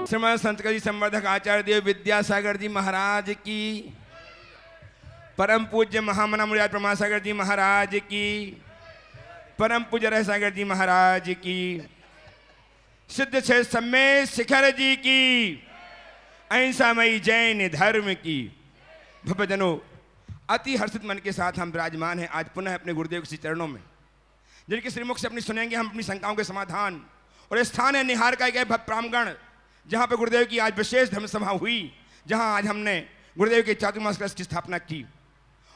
श्रीमद संत कवि संवर्धक आचार्य देव विद्यासागर जी महाराज की, परम पूज्य महामना मुराद प्रमाण सागर जी महाराज की, परम पूज्य रह सागर जी महाराज की, सिद्ध छे सम्मेद शिखर जी की, अहिंसामयी जैन धर्म की। भक्तजनों, अति हर्षित मन के साथ हम विराजमान हैं आज पुनः अपने गुरुदेव के चरणों में, जिनके श्रीमुख से अपनी सुनेंगे हम अपनी शंकाओं के समाधान। और ये स्थान है निहार का एक प्रांगण, जहाँ पे गुरुदेव की आज विशेष धर्म सभा हुई, जहाँ आज हमने गुरुदेव के चातुर्मास कलश की स्थापना की।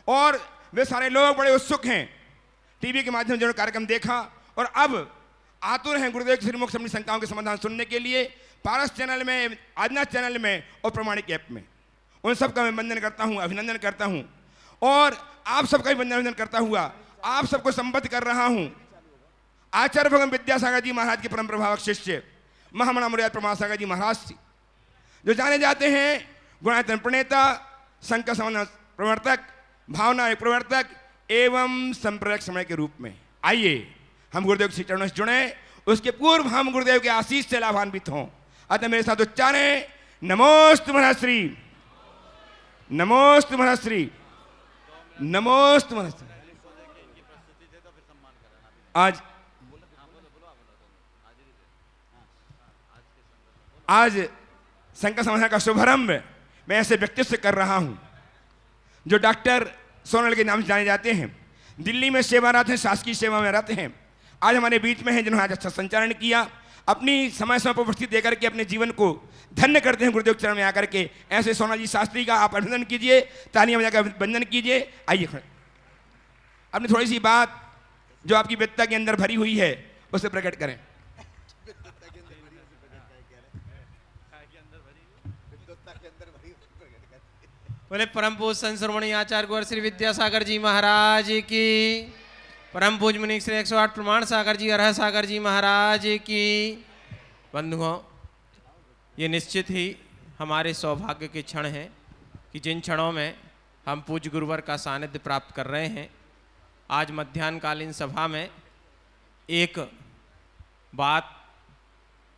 और वे सारे लोग बड़े उत्सुक हैं, टीवी के माध्यम से जो कार्यक्रम देखा और अब आतुर हैं गुरुदेव के श्रीमुख से अपनी शंकाओं के समाधान सुनने के लिए, पारस चैनल में, आदिनाथ चैनल में और प्रमाणिक ऐप में। उन सबका मैं वंदन करता हूँ, अभिनंदन करता हूँ और आप सबका भी वंदन करता हुआ आप सबको संबद्ध कर रहा हूँ आचार्य भगवान विद्यासागर जी महाराज के परम प्रभावक शिष्य महामना मुराद प्रमाण सागर जी महाराज जी, जो जाने जाते हैं गुणायतन प्रणेता, संकर समाधान प्रवर्तक, भावना प्रवर्तक एवं संप्रदायिक समय के रूप में। आइए हम गुरुदेव के चरणों से जुड़े, उसके पूर्व हम गुरुदेव के आशीष से लाभान्वित हों। अतः मेरे साथ उच्चारें, नमोस्तु महर्षि, नमोस्तु महर्षि, नमोस्तु महर्षि। आज संकर समाधान का शुभारंभ मैं ऐसे व्यक्तित्व से कर रहा हूं जो डॉक्टर सोनल के नाम से जाने जाते हैं, दिल्ली में सेवारत हैं, शासकीय सेवा में रहते हैं। आज हमारे बीच में हैं जिन्होंने आज अच्छा संचालन किया, अपनी समय समय पर उपस्थित देकर के अपने जीवन को धन्य करते हैं गुरुदेव के चरण में आकर के। ऐसे सोनल जी शास्त्री का आप अभिनंदन कीजिए, तालियां बजाकर वंदन कीजिए। आइए खड़े, अपनी थोड़ी सी बात जो आपकी विद्वता के अंदर भरी हुई है उसे प्रकट करें। बोले परम पूज्य संत श्रोमणी आचार्य गुरु श्री विद्यासागर जी महाराज की, परम पूज्य मुनि श्री 108 प्रमाण सागर जी अरह सागर जी महाराज की। बंधुओं, ये निश्चित ही हमारे सौभाग्य के क्षण हैं कि जिन क्षणों में हम पूज्य गुरुवर का सानिध्य प्राप्त कर रहे हैं। आज मध्याह्नकालीन सभा में एक बात,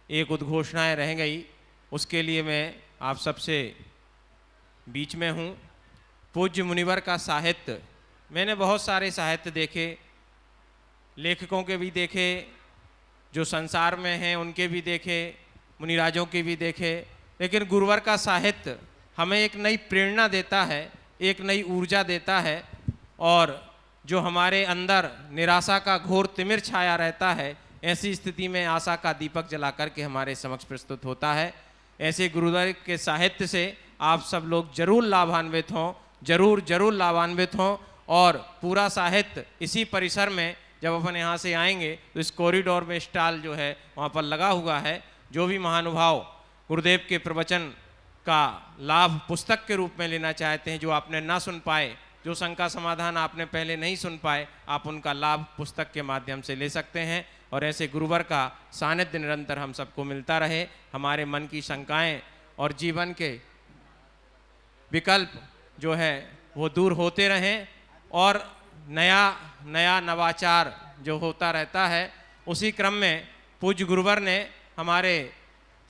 एक उद्घोषणाएं रह गई, उसके लिए मैं आप सबसे बीच में हूँ। पूज्य मुनिवर का साहित्य, मैंने बहुत सारे साहित्य देखे, लेखकों के भी देखे, जो संसार में हैं उनके भी देखे, मुनिराजों के भी देखे, लेकिन गुरुवर का साहित्य हमें एक नई प्रेरणा देता है, एक नई ऊर्जा देता है। और जो हमारे अंदर निराशा का घोर तिमिर छाया रहता है, ऐसी स्थिति में आशा का दीपक जला करके हमारे समक्ष प्रस्तुत होता है। ऐसे गुरुवर के साहित्य से आप सब लोग जरूर लाभान्वित हों, जरूर लाभान्वित हों। और पूरा साहित्य इसी परिसर में जब अपन यहाँ से आएंगे तो इस कॉरिडोर में स्टॉल जो है वहाँ पर लगा हुआ है। जो भी महानुभाव गुरुदेव के प्रवचन का लाभ पुस्तक के रूप में लेना चाहते हैं, जो आपने ना सुन पाए, जो शंका समाधान आपने पहले नहीं सुन पाए, आप उनका लाभ पुस्तक के माध्यम से ले सकते हैं। और ऐसे गुरुवर का सानिध्य निरंतर हम सबको मिलता रहे, हमारे मन की शंकाएं और जीवन के विकल्प जो है वो दूर होते रहें और नया नवाचार जो होता रहता है। उसी क्रम में पूज्य गुरुवर ने हमारे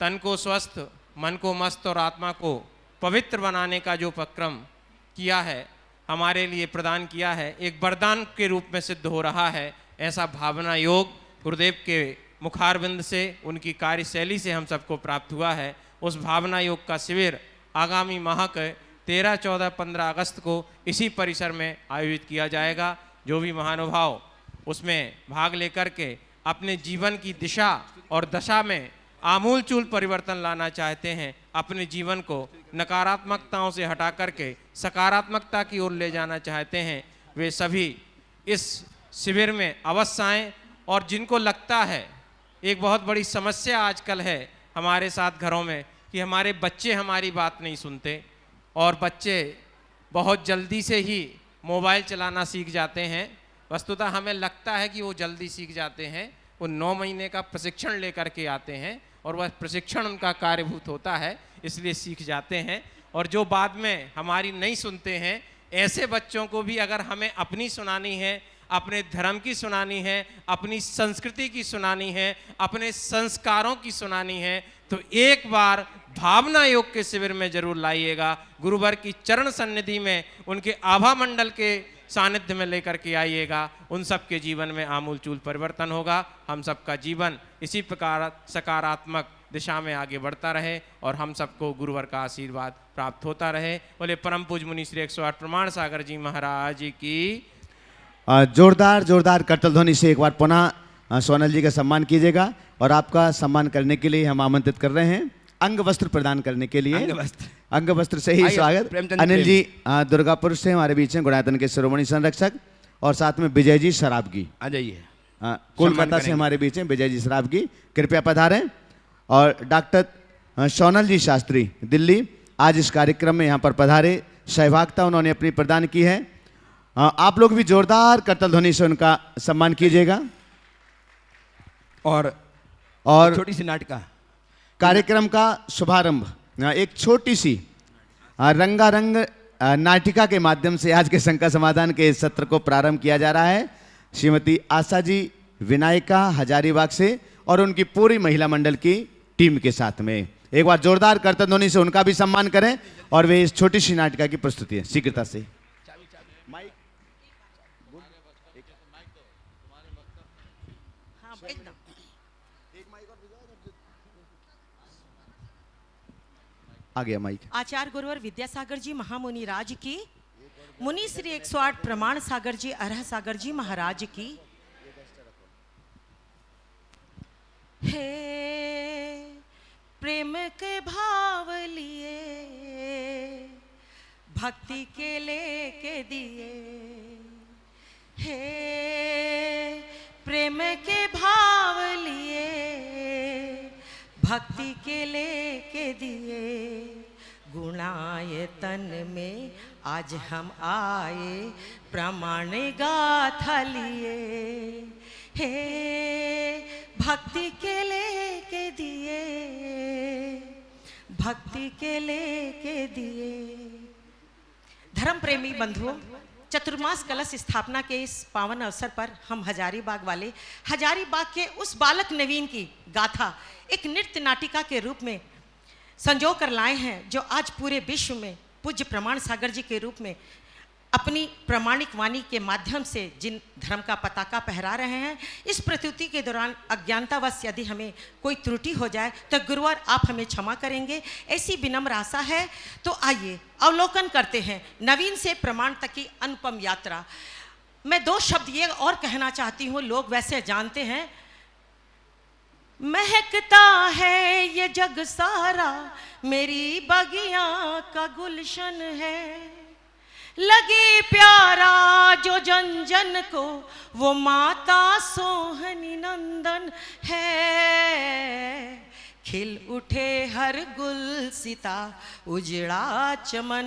तन को स्वस्थ, मन को मस्त और आत्मा को पवित्र बनाने का जो उपक्रम किया है, हमारे लिए प्रदान किया है, एक वरदान के रूप में सिद्ध हो रहा है। ऐसा भावना योग गुरुदेव के मुखारविंद से, उनकी कार्यशैली से हम सबको प्राप्त हुआ है। उस भावना योग का शिविर आगामी माह के 13, 14, 15 अगस्त को इसी परिसर में आयोजित किया जाएगा। जो भी महानुभाव उसमें भाग लेकर के अपने जीवन की दिशा और दशा में आमूलचूल परिवर्तन लाना चाहते हैं, अपने जीवन को नकारात्मकताओं से हटा करके सकारात्मकता की ओर ले जाना चाहते हैं, वे सभी इस शिविर में अवश्य आएँ। और जिनको लगता है, एक बहुत बड़ी समस्या आजकल है हमारे साथ घरों में कि हमारे बच्चे हमारी बात नहीं सुनते और बच्चे बहुत जल्दी से ही मोबाइल चलाना सीख जाते हैं। वस्तुतः हमें लगता है कि वो जल्दी सीख जाते हैं, वो 9 महीने का प्रशिक्षण लेकर के आते हैं और वह प्रशिक्षण उनका कार्यभूत होता है, इसलिए सीख जाते हैं। और जो बाद में हमारी नहीं सुनते हैं, ऐसे बच्चों को भी अगर हमें अपनी सुनानी है, अपने धर्म की सुनानी है, अपनी संस्कृति की सुनानी है, अपने संस्कारों की सुनानी है, तो एक बार भावना योग के शिविर में जरूर लाइएगा। गुरुवर की चरण सन्निधि में, उनके आभा मंडल के सानिध्य में लेकर के आइएगा। उन सब के जीवन में आमूल चूल परिवर्तन होगा। हम सबका जीवन इसी प्रकार सकारात्मक दिशा में आगे बढ़ता रहे और हम सबको गुरुवर का आशीर्वाद प्राप्त होता रहे। बोले परम पूज मुनि श्री 108 प्रमाण सागर जी महाराज की। जोरदार जोरदार करतल ध्वनि से एक बार पुनः सोनल जी का सम्मान कीजिएगा। और आपका सम्मान करने के लिए हम आमंत्रित कर रहे हैं अंग वस्त्र प्रदान करने के लिए। अंग वस्त्र से ही स्वागत। अनिल जी दुर्गापुर से हमारे बीच हैं, गुणायतन के शिरोमणि संरक्षक, और साथ में विजय जी शराबगी आ जाइए, कोलकाता से हमारे बीच हैं विजय जी शराबगी, कृपया पधारें। और डॉक्टर सोनल जी शास्त्री दिल्ली आज इस कार्यक्रम में यहाँ पर पधारे, सहभागिता उन्होंने अपनी प्रदान की है। आप लोग भी जोरदार करतल ध्वनि से उनका सम्मान कीजिएगा। और छोटी सी नाटिका कार्यक्रम का शुभारंभ एक छोटी सी रंगारंग नाटिका के माध्यम से आज के शंका समाधान के इस सत्र को प्रारंभ किया जा रहा है। श्रीमती आशा जी विनायका हजारीबाग से और उनकी पूरी महिला मंडल की टीम के साथ में एक बार जोरदार करतल ध्वनि से उनका भी सम्मान करें और वे इस छोटी सी नाटिका की प्रस्तुति है शीघ्रता से। आ गया माइक। आचार्य गुरुवर विद्यासागर जी महामुनि राज की, मुनि श्री 108 प्रमाण सागर जी अरह सागर जी महाराज की। हे प्रेम के भाव लिए भक्ति के लेके दिए, हे प्रेम के भाव लिए भक्ति के लेके दिए, गुणायतन में आज हम आए प्रमाण गाथा लिए, हे भक्ति के लेके दिए, भक्ति के लेके दिए। धर्म प्रेमी बंधुओं, चतुर्मास कलश स्थापना के इस पावन अवसर पर हम हजारीबाग वाले हजारीबाग के उस बालक नवीन की गाथा एक नृत्य नाटिका के रूप में संजो कर लाए हैं, जो आज पूरे विश्व में पूज्य प्रमाण सागर जी के रूप में अपनी प्रामाणिक वाणी के माध्यम से जिन धर्म का पताका फहरा रहे हैं। इस प्रस्तुति के दौरान अज्ञानतावश यदि हमें कोई त्रुटि हो जाए तो गुरुवर आप हमें क्षमा करेंगे, ऐसी विनम्र आशा है। तो आइए अवलोकन करते हैं नवीन से प्रमाण तक की अनुपम यात्रा। मैं दो शब्द ये और कहना चाहती हूँ, लोग वैसे जानते हैं, महकता है ये जग सारा मेरी बगिया का गुलशन है, लगे प्यारा जो जन जन को वो माता सोहनी नंदन है, खिल उठे हर गुलसिता उजड़ा चमन,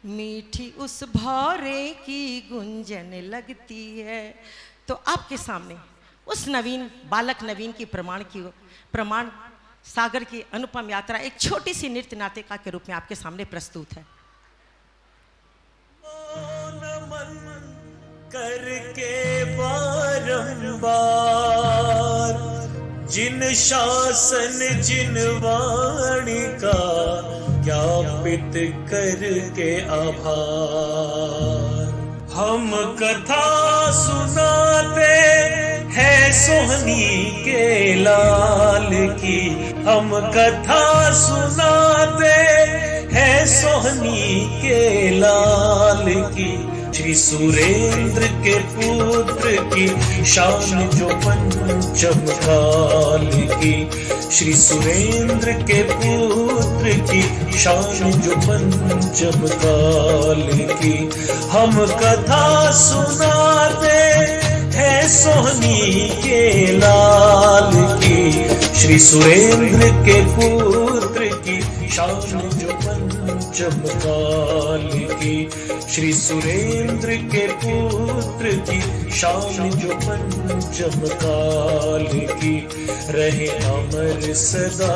मीठी उस भौरे की गुंजन लगती है। तो आपके सामने उस नवीन बालक नवीन की प्रमाण सागर की अनुपम यात्रा एक छोटी सी नृत्य नाटिका के रूप में आपके सामने प्रस्तुत है। करके बारंबार जिन शासन जिन वाणी का ज्ञापित करके आभार, हम कथा सुनाते हैं सोहनी के लाल की, हम कथा सुनाते हैं सोहनी के लाल की, श्री सुरेंद्र के पुत्र की शान जो पंचम काल की, श्री सुरेंद्र के पुत्र की शान जो पंचम काल की, हम कथा सुनाते हैं सोहनी के लाल की, श्री सुरेंद्र के पुत्र की शान जो पंचम काल की, श्री सुरेंद्र के पुत्र की शान जो पंचम काल की, रहे अमर सदा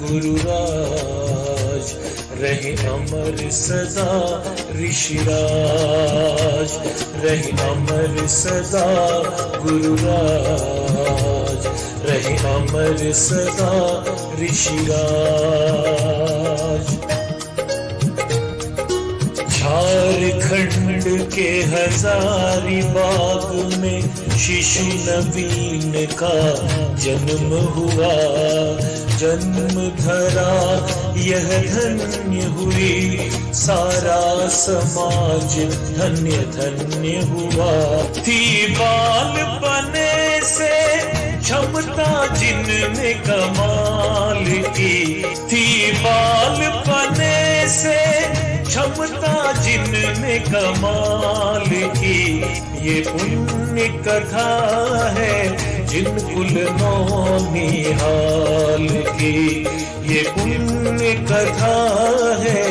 गुरुराज, रहे अमर सदा ऋषिराज, रहे अमर सदा गुरुराज, रहे अमर सदा ऋषिराज। झारखंड के हजारीबाग में शिशु नवीन का जन्म हुआ, जन्म धरा यह धन्य हुई, सारा समाज धन्य धन्य हुआ। थी बालपने से क्षमता जिनमें कमाल की, थी बालपने से क्षमता जिनमें कमाल की, ये पुण्य कथा है जिन कुल नौनिहाल की, ये पुण्य कथा है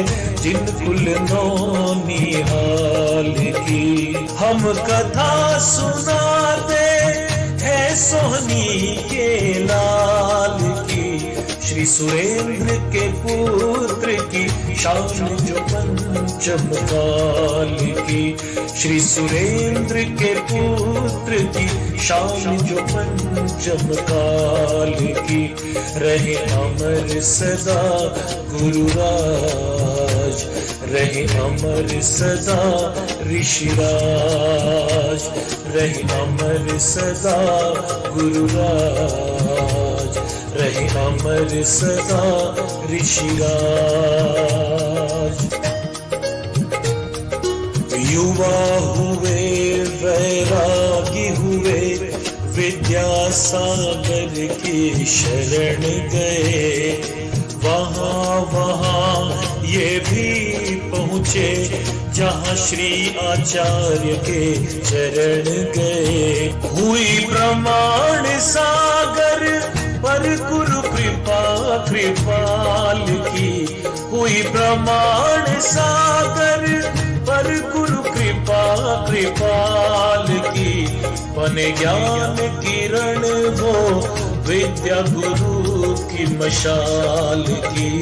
जिन कुल नौनिहाल की। हम कथा सुनाते हैं सोहनी के लाल की, श्री सुरेंद्र के पुत्र की शान जो पंचम काल की, श्री सुरेंद्र के पुत्र की शान जो पंचम काल की। रहे अमर सदा गुरुराज, रहे अमर सदा ऋषिराज, रहे अमर सदा गुरुराज, रहे अमर सदा ऋषिराज। युवा हुए वैरागी हुए, विद्यासागर की शरण गए, वहाँ वहाँ ये भी पहुँचे जहाँ श्री आचार्य के चरण गए। हुई प्रमाण सागर पर गुरु कृपा कृपाल की, हुई प्रमाण सागर पर गुरु कृपा कृपाल की। बने ज्ञान किरण वो विद्या गुरु की मशाल की,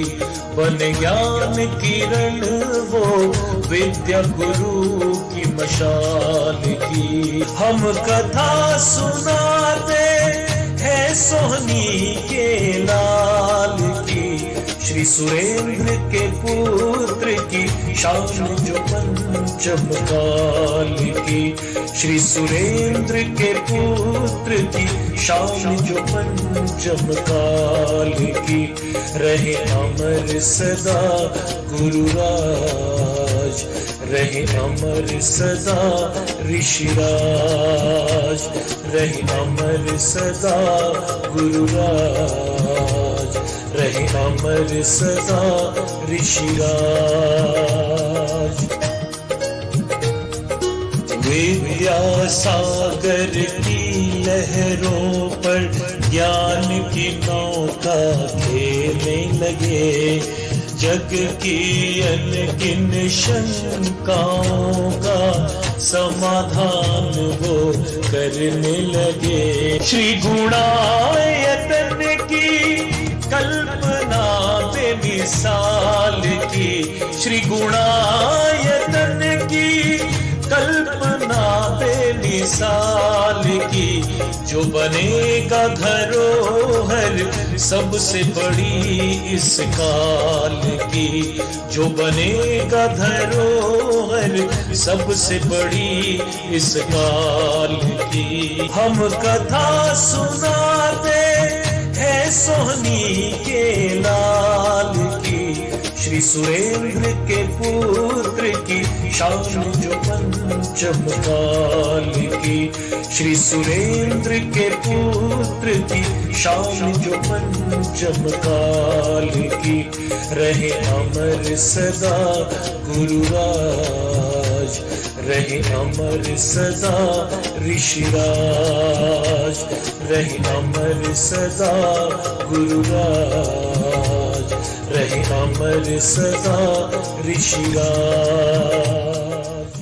बने ज्ञान किरण वो विद्या गुरु की मशाल की। हम कथा सुनाते हैं सोहनी के लाल की, श्री सुरेंद्र के पुत्र की शान जो पंचम काल की, श्री सुरेंद्र के पुत्र की शान जो पंचम काल की। रहे अमर सदा गुरुराज, रहे अमर सदा ऋषिराज, रहे अमर सदा गुरुराज, रहे अमर सदा ऋषिराज। विद्यासागर की लहरों पर ज्ञान की नौका खेलने लगे, जग की अनगिन शंकाओं का समाधान वो करने लगे। श्री गुणायतन की कल्पना बेमिसाल की, श्री गुणायतन की कल्पना बेमिसाल की। जो बनेगा धरोहर सबसे बड़ी इस काल की, जो बनेगा धरोहर सबसे बड़ी इस काल की। हम कथा सुनाते हैं सोहनी के लाल की, श्री सुरेंद्र के पुत्र की शान जो पंचम काल की, श्री सुरेंद्र के पुत्र की शान जो पंचम काल की। रहे अमर सदा गुरुराज, रहे अमर सदा ऋषिराज, रहे अमर सदा गुरुराज, रहे अमर सदा ऋषिराज।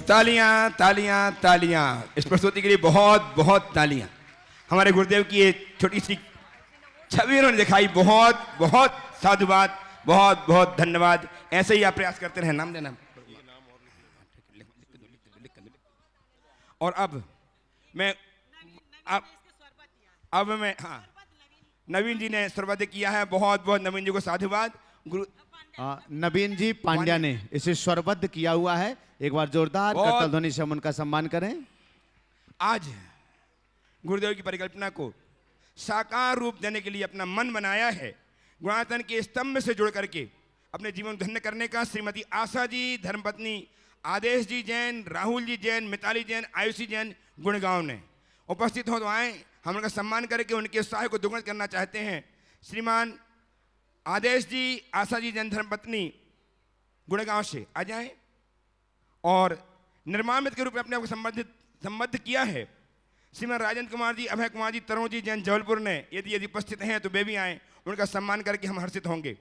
तालियां तालियां तालियां इस प्रस्तुति के लिए बहुत बहुत तालियां। हमारे गुरुदेव की ये छोटी सी छवि उन्होंने दिखाई, बहुत बहुत साधुवाद। बहुत बहुत धन्यवाद। ऐसे ही आप प्रयास करते रहे। नाम देना। और अब मैं हाँ, नवीन जी ने सर्वोदय किया है। बहुत बहुत नवीन जी को साधुवाद। गुरु नवीन जी पांड्या ने इसे स्वरबद्ध किया हुआ है। एक बार जोरदार करताल ध्वनि से हम उनका सम्मान करें। आज गुरुदेव की परिकल्पना को साकार रूप देने के लिए अपना मन बनाया है। गुणायतन के स्तंभ से जुड़ करके अपने जीवन धन्य करने का श्रीमती आशा जी, धर्मपत्नी आदेश जी जैन, राहुल जी जैन, मिताली जैन, आयुषी जैन गुड़गांव ने उपस्थित हो तो आए, हम उनका सम्मान करके उनके उत्साह को दोगुना करना चाहते हैं। श्रीमान आदेश जी, आशा जी जैन धर्मपत्नी गुड़गांव से आ जाएं। और निर्मामित के रूप में अपने आप को संबद्ध किया है श्रीमान राजेंद्र कुमार जी, अभय कुमार जी, तरुण जी जैन जबलपुर ने। यदि उपस्थित हैं तो वे भी आए, उनका सम्मान करके हम हर्षित होंगे।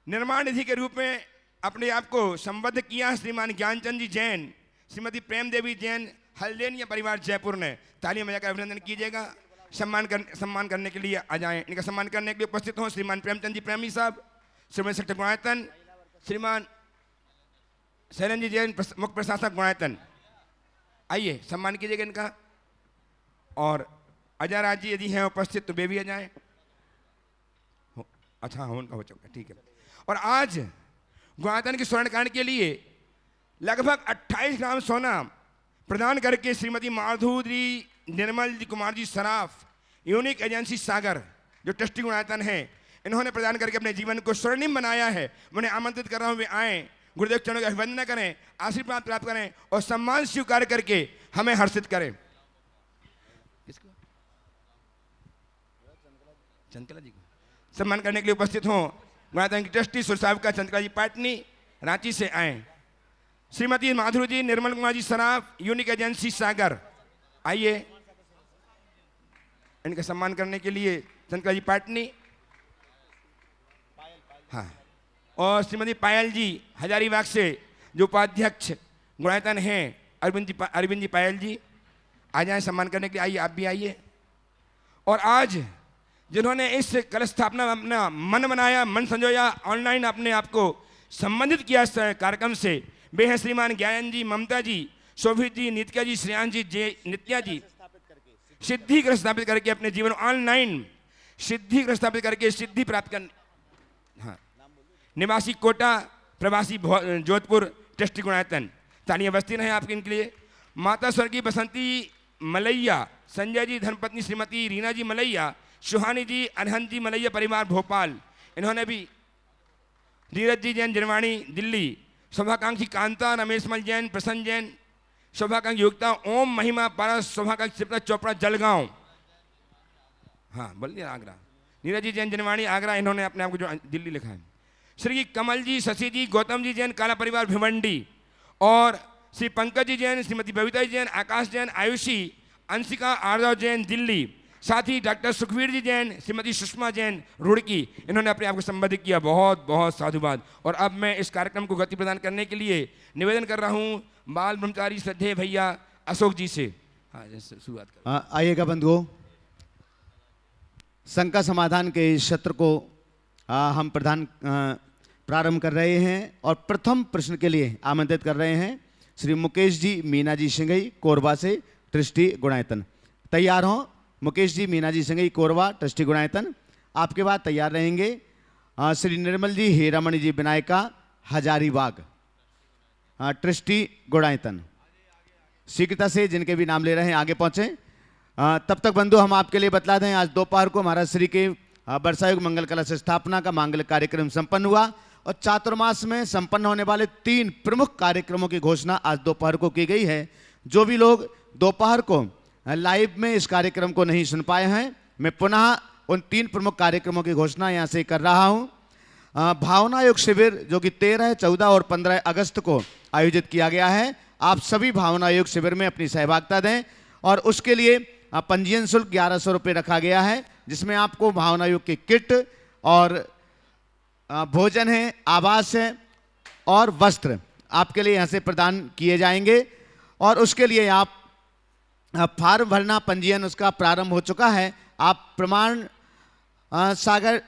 निर्माण निधि के रूप में अपने आप को संबद्ध किया श्रीमान ज्ञानचंद जी जैन, श्रीमती प्रेम देवी जैन, हल्देनिया परिवार जयपुर ने। तालियां बजाकर अभिनंदन कीजिएगा। सम्मान करने के लिए आ जाएं। इनका सम्मान करने के लिए उपस्थित हों श्रीमान प्रेमचंद जी प्रेमी साहब, श्रीमती सेक्टर गुणायतन, श्रीमान शैलन जी जैन मुख्य प्रशासक गुणायतन। आइए सम्मान कीजिएगा इनका। और अजय राज जी यदि हैं उपस्थित तो वे भी आ जाएं। अच्छा हाँ, उनका हो चुका, ठीक है। और आज गुणायतन के स्वर्णकांड के लिए लगभग 28 ग्राम सोना प्रदान करके श्रीमती माधुरी निर्मल जी कुमार जी सराफ, यूनिक एजेंसी सागर, जो ट्रस्टी गुणायतन है, इन्होंने प्रदान करके अपने जीवन को स्वर्णिम बनाया है। मैं उन्हें आमंत्रित कर रहा हूँ वे आएँ, गुरुदेव चरणों का अभिवंदन करें, आशीर्वाद प्राप्त करें और सम्मान स्वीकार करके हमें हर्षित करें। चंद्रकला जी को सम्मान करने के लिए उपस्थित हों गुणायतन की ट्रस्टी सुरसाहिबका चंद्रकला जी पाटनी रांची से आए। श्रीमती माधुरी जी, निर्मल कुमार जी सराफ, यूनिक एजेंसी सागर, आइए इनका सम्मान करने के लिए चंद्रकला जी पाटनी। हाँ, और श्रीमती पायल जी हजारीबाग से, जो उपाध्यक्ष गुणायतन हैं, अरविंद जी पायल जी आ जाएं सम्मान करने के लिए। आइए, आप भी आइए। और आज जिन्होंने इस कलश स्थापना में अपना मन बनाया, मन संजोया, ऑनलाइन अपने आप को संबंधित किया इस कार्यक्रम से, वे हैं श्रीमान ज्ञान जी, ममता जी, शोभित जी, नित्या जी, श्रेयांश जी, नित्या जी। सिद्धि ग्रह स्थापित करके अपने जीवन ऑनलाइन सिद्धि ग्रह स्थापित करके सिद्धि प्राप्त करने। हाँ, निवासी कोटा, प्रवासी जोधपुर, ट्रस्टी गुणायतन। तालियां बजती रहें आपके इनके लिए। माता स्वर्गीय बसंती मलैया, संजय जी धर्मपत्नी श्रीमती रीना जी मलैया, सुहानी जी, अनहन जी मलैया परिवार भोपाल, इन्होंने भी। धीरज जी जैन जिरवाणी दिल्ली, शोभाकांक्षी कांता, रमेश मल जैन, प्रसन्न जैन, शोभाकांक्षी योगता, ओम महिमा पारस, शोभाकांक्षी शिप्रा चोपड़ा जलगांव। हाँ बोलिए, आगरा। नीरज जी जैन जिरवाणी आगरा, इन्होंने अपने आप को जो दिल्ली लिखा है। श्री कमल जी, शशि जी, गौतम जी जैन काला परिवार भिवंडी, और श्री पंकज जी जैन, श्रीमती बबीता जी जैन, आकाश जैन, आयुषी, अंशिका आरदव जैन दिल्ली, साथ ही डॉक्टर सुखवीर जी जैन, श्रीमती सुषमा जैन रुड़की, इन्होंने अपने आप को संबोधित किया। बहुत बहुत साधुवाद। और अब मैं इस कार्यक्रम को गति प्रदान करने के लिए निवेदन कर रहा हूँ बाल ब्रह्मचारी श्रद्धेय भैया अशोक जी से। हाँ, शुरुआत कर। आइएगा बंधुओं, शंका समाधान के इस सत्र को हम प्रारंभ कर रहे हैं। और प्रथम प्रश्न के लिए आमंत्रित कर रहे हैं श्री मुकेश जी, मीना जी सिंघई, कोरबा से, ट्रस्टी गुणायतन। तैयार हों मुकेश जी, मीना जी सिंघई, कोरबा, ट्रस्टी गुणायतन। आपके बाद तैयार रहेंगे श्री निर्मल जी, हीरामणि जी विनायका, हजारीबाग, ट्रस्टी गुणायतन। शीघ्रता से जिनके भी नाम ले रहे हैं आगे पहुंचे। तब तक बंधु हम आपके लिए बतला दें, आज दोपहर को महाराज श्री के वर्षायुग मंगल कलश स्थापना का मांगल्य कार्यक्रम संपन्न हुआ। और चातुर्मास में संपन्न होने वाले 3 प्रमुख कार्यक्रमों की घोषणा आज दोपहर को की गई है। जो भी लोग दोपहर को लाइव में इस कार्यक्रम को नहीं सुन पाए हैं, मैं पुनः उन 3 प्रमुख कार्यक्रमों की घोषणा यहाँ से कर रहा हूँ। भावना योग शिविर जो कि 13, 14 और 15 अगस्त को आयोजित किया गया है। आप सभी भावना योग शिविर में अपनी सहभागिता दें और उसके लिए पंजीयन शुल्क 1100 रुपये रखा गया है, जिसमें आपको भावना योग की किट और भोजन है, आवास है और वस्त्र आपके लिए यहाँ से प्रदान किए जाएंगे। और उसके लिए आप फार्म भरना, पंजीयन उसका प्रारंभ हो चुका है। आप प्रमाण सागर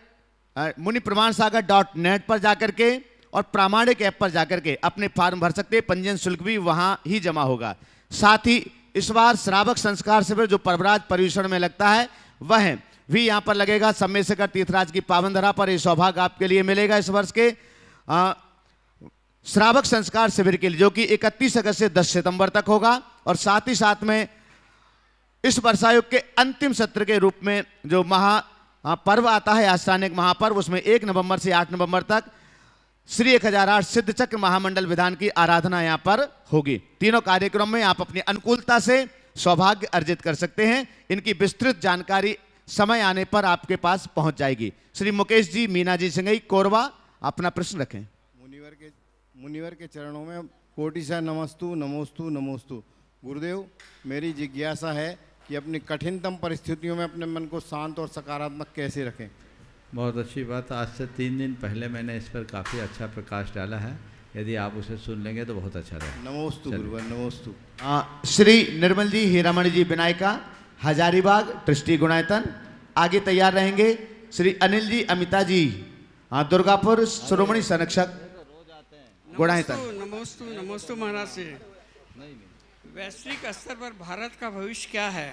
मुनिप्रमाणसागर.net पर जाकर के और प्रामाणिक ऐप पर जाकर के अपने फॉर्म भर सकते हैं। पंजीयन शुल्क भी वहां ही जमा होगा। साथ ही इस बार श्रावक संस्कार शिविर जो परवराज परिवेषण में लगता है वह भी यहाँ पर लगेगा। समय शिखर तीर्थराज की पावन धरा पर यह सौभाग्य आपके लिए मिलेगा इस वर्ष के श्रावक संस्कार शिविर के लिए, जो कि 31 अगस्त से 10 सितंबर तक होगा। और साथ ही साथ में इस वर्षायुग के अंतिम सत्र के रूप में जो पर्व आता है आस्थानिक महापर्व, उसमें 1 नवंबर से 8 नवंबर तक श्री 1008 सिद्ध चक्र महामंडल विधान की आराधना यहाँ पर होगी। तीनों कार्यक्रम में आप अपनी अनुकूलता से सौभाग्य अर्जित कर सकते हैं। इनकी विस्तृत जानकारी समय आने पर आपके पास पहुंच जाएगी। श्री मुकेश जी मीना जी सिंघई कोरबा, अपना प्रश्न रखें। मुनिवर के चरणों में कोटि से नमस्तु नमोस्तु नमोस्तु। गुरुदेव, मेरी जिज्ञासा है कि अपनी कठिनतम परिस्थितियों में अपने मन को शांत और सकारात्मक कैसे रखें। बहुत अच्छी बात। आज से 3 दिन पहले मैंने इस पर काफ़ी अच्छा प्रकाश डाला है, यदि आप उसे सुन लेंगे तो बहुत अच्छा रहेगा। नमोस्तु गुरुवर, नमोस्तु। श्री निर्मल जी हीरामणि जी विनायका हजारीबाग ट्रस्टी गुणायतन आगे तैयार रहेंगे। श्री अनिल जी अमिता जी दुर्गापुर शिरोमणि संरक्षक गुणायतन। नमोस्तु नमोस्तु महाराज से। वैश्विक स्तर पर भारत का भविष्य क्या है?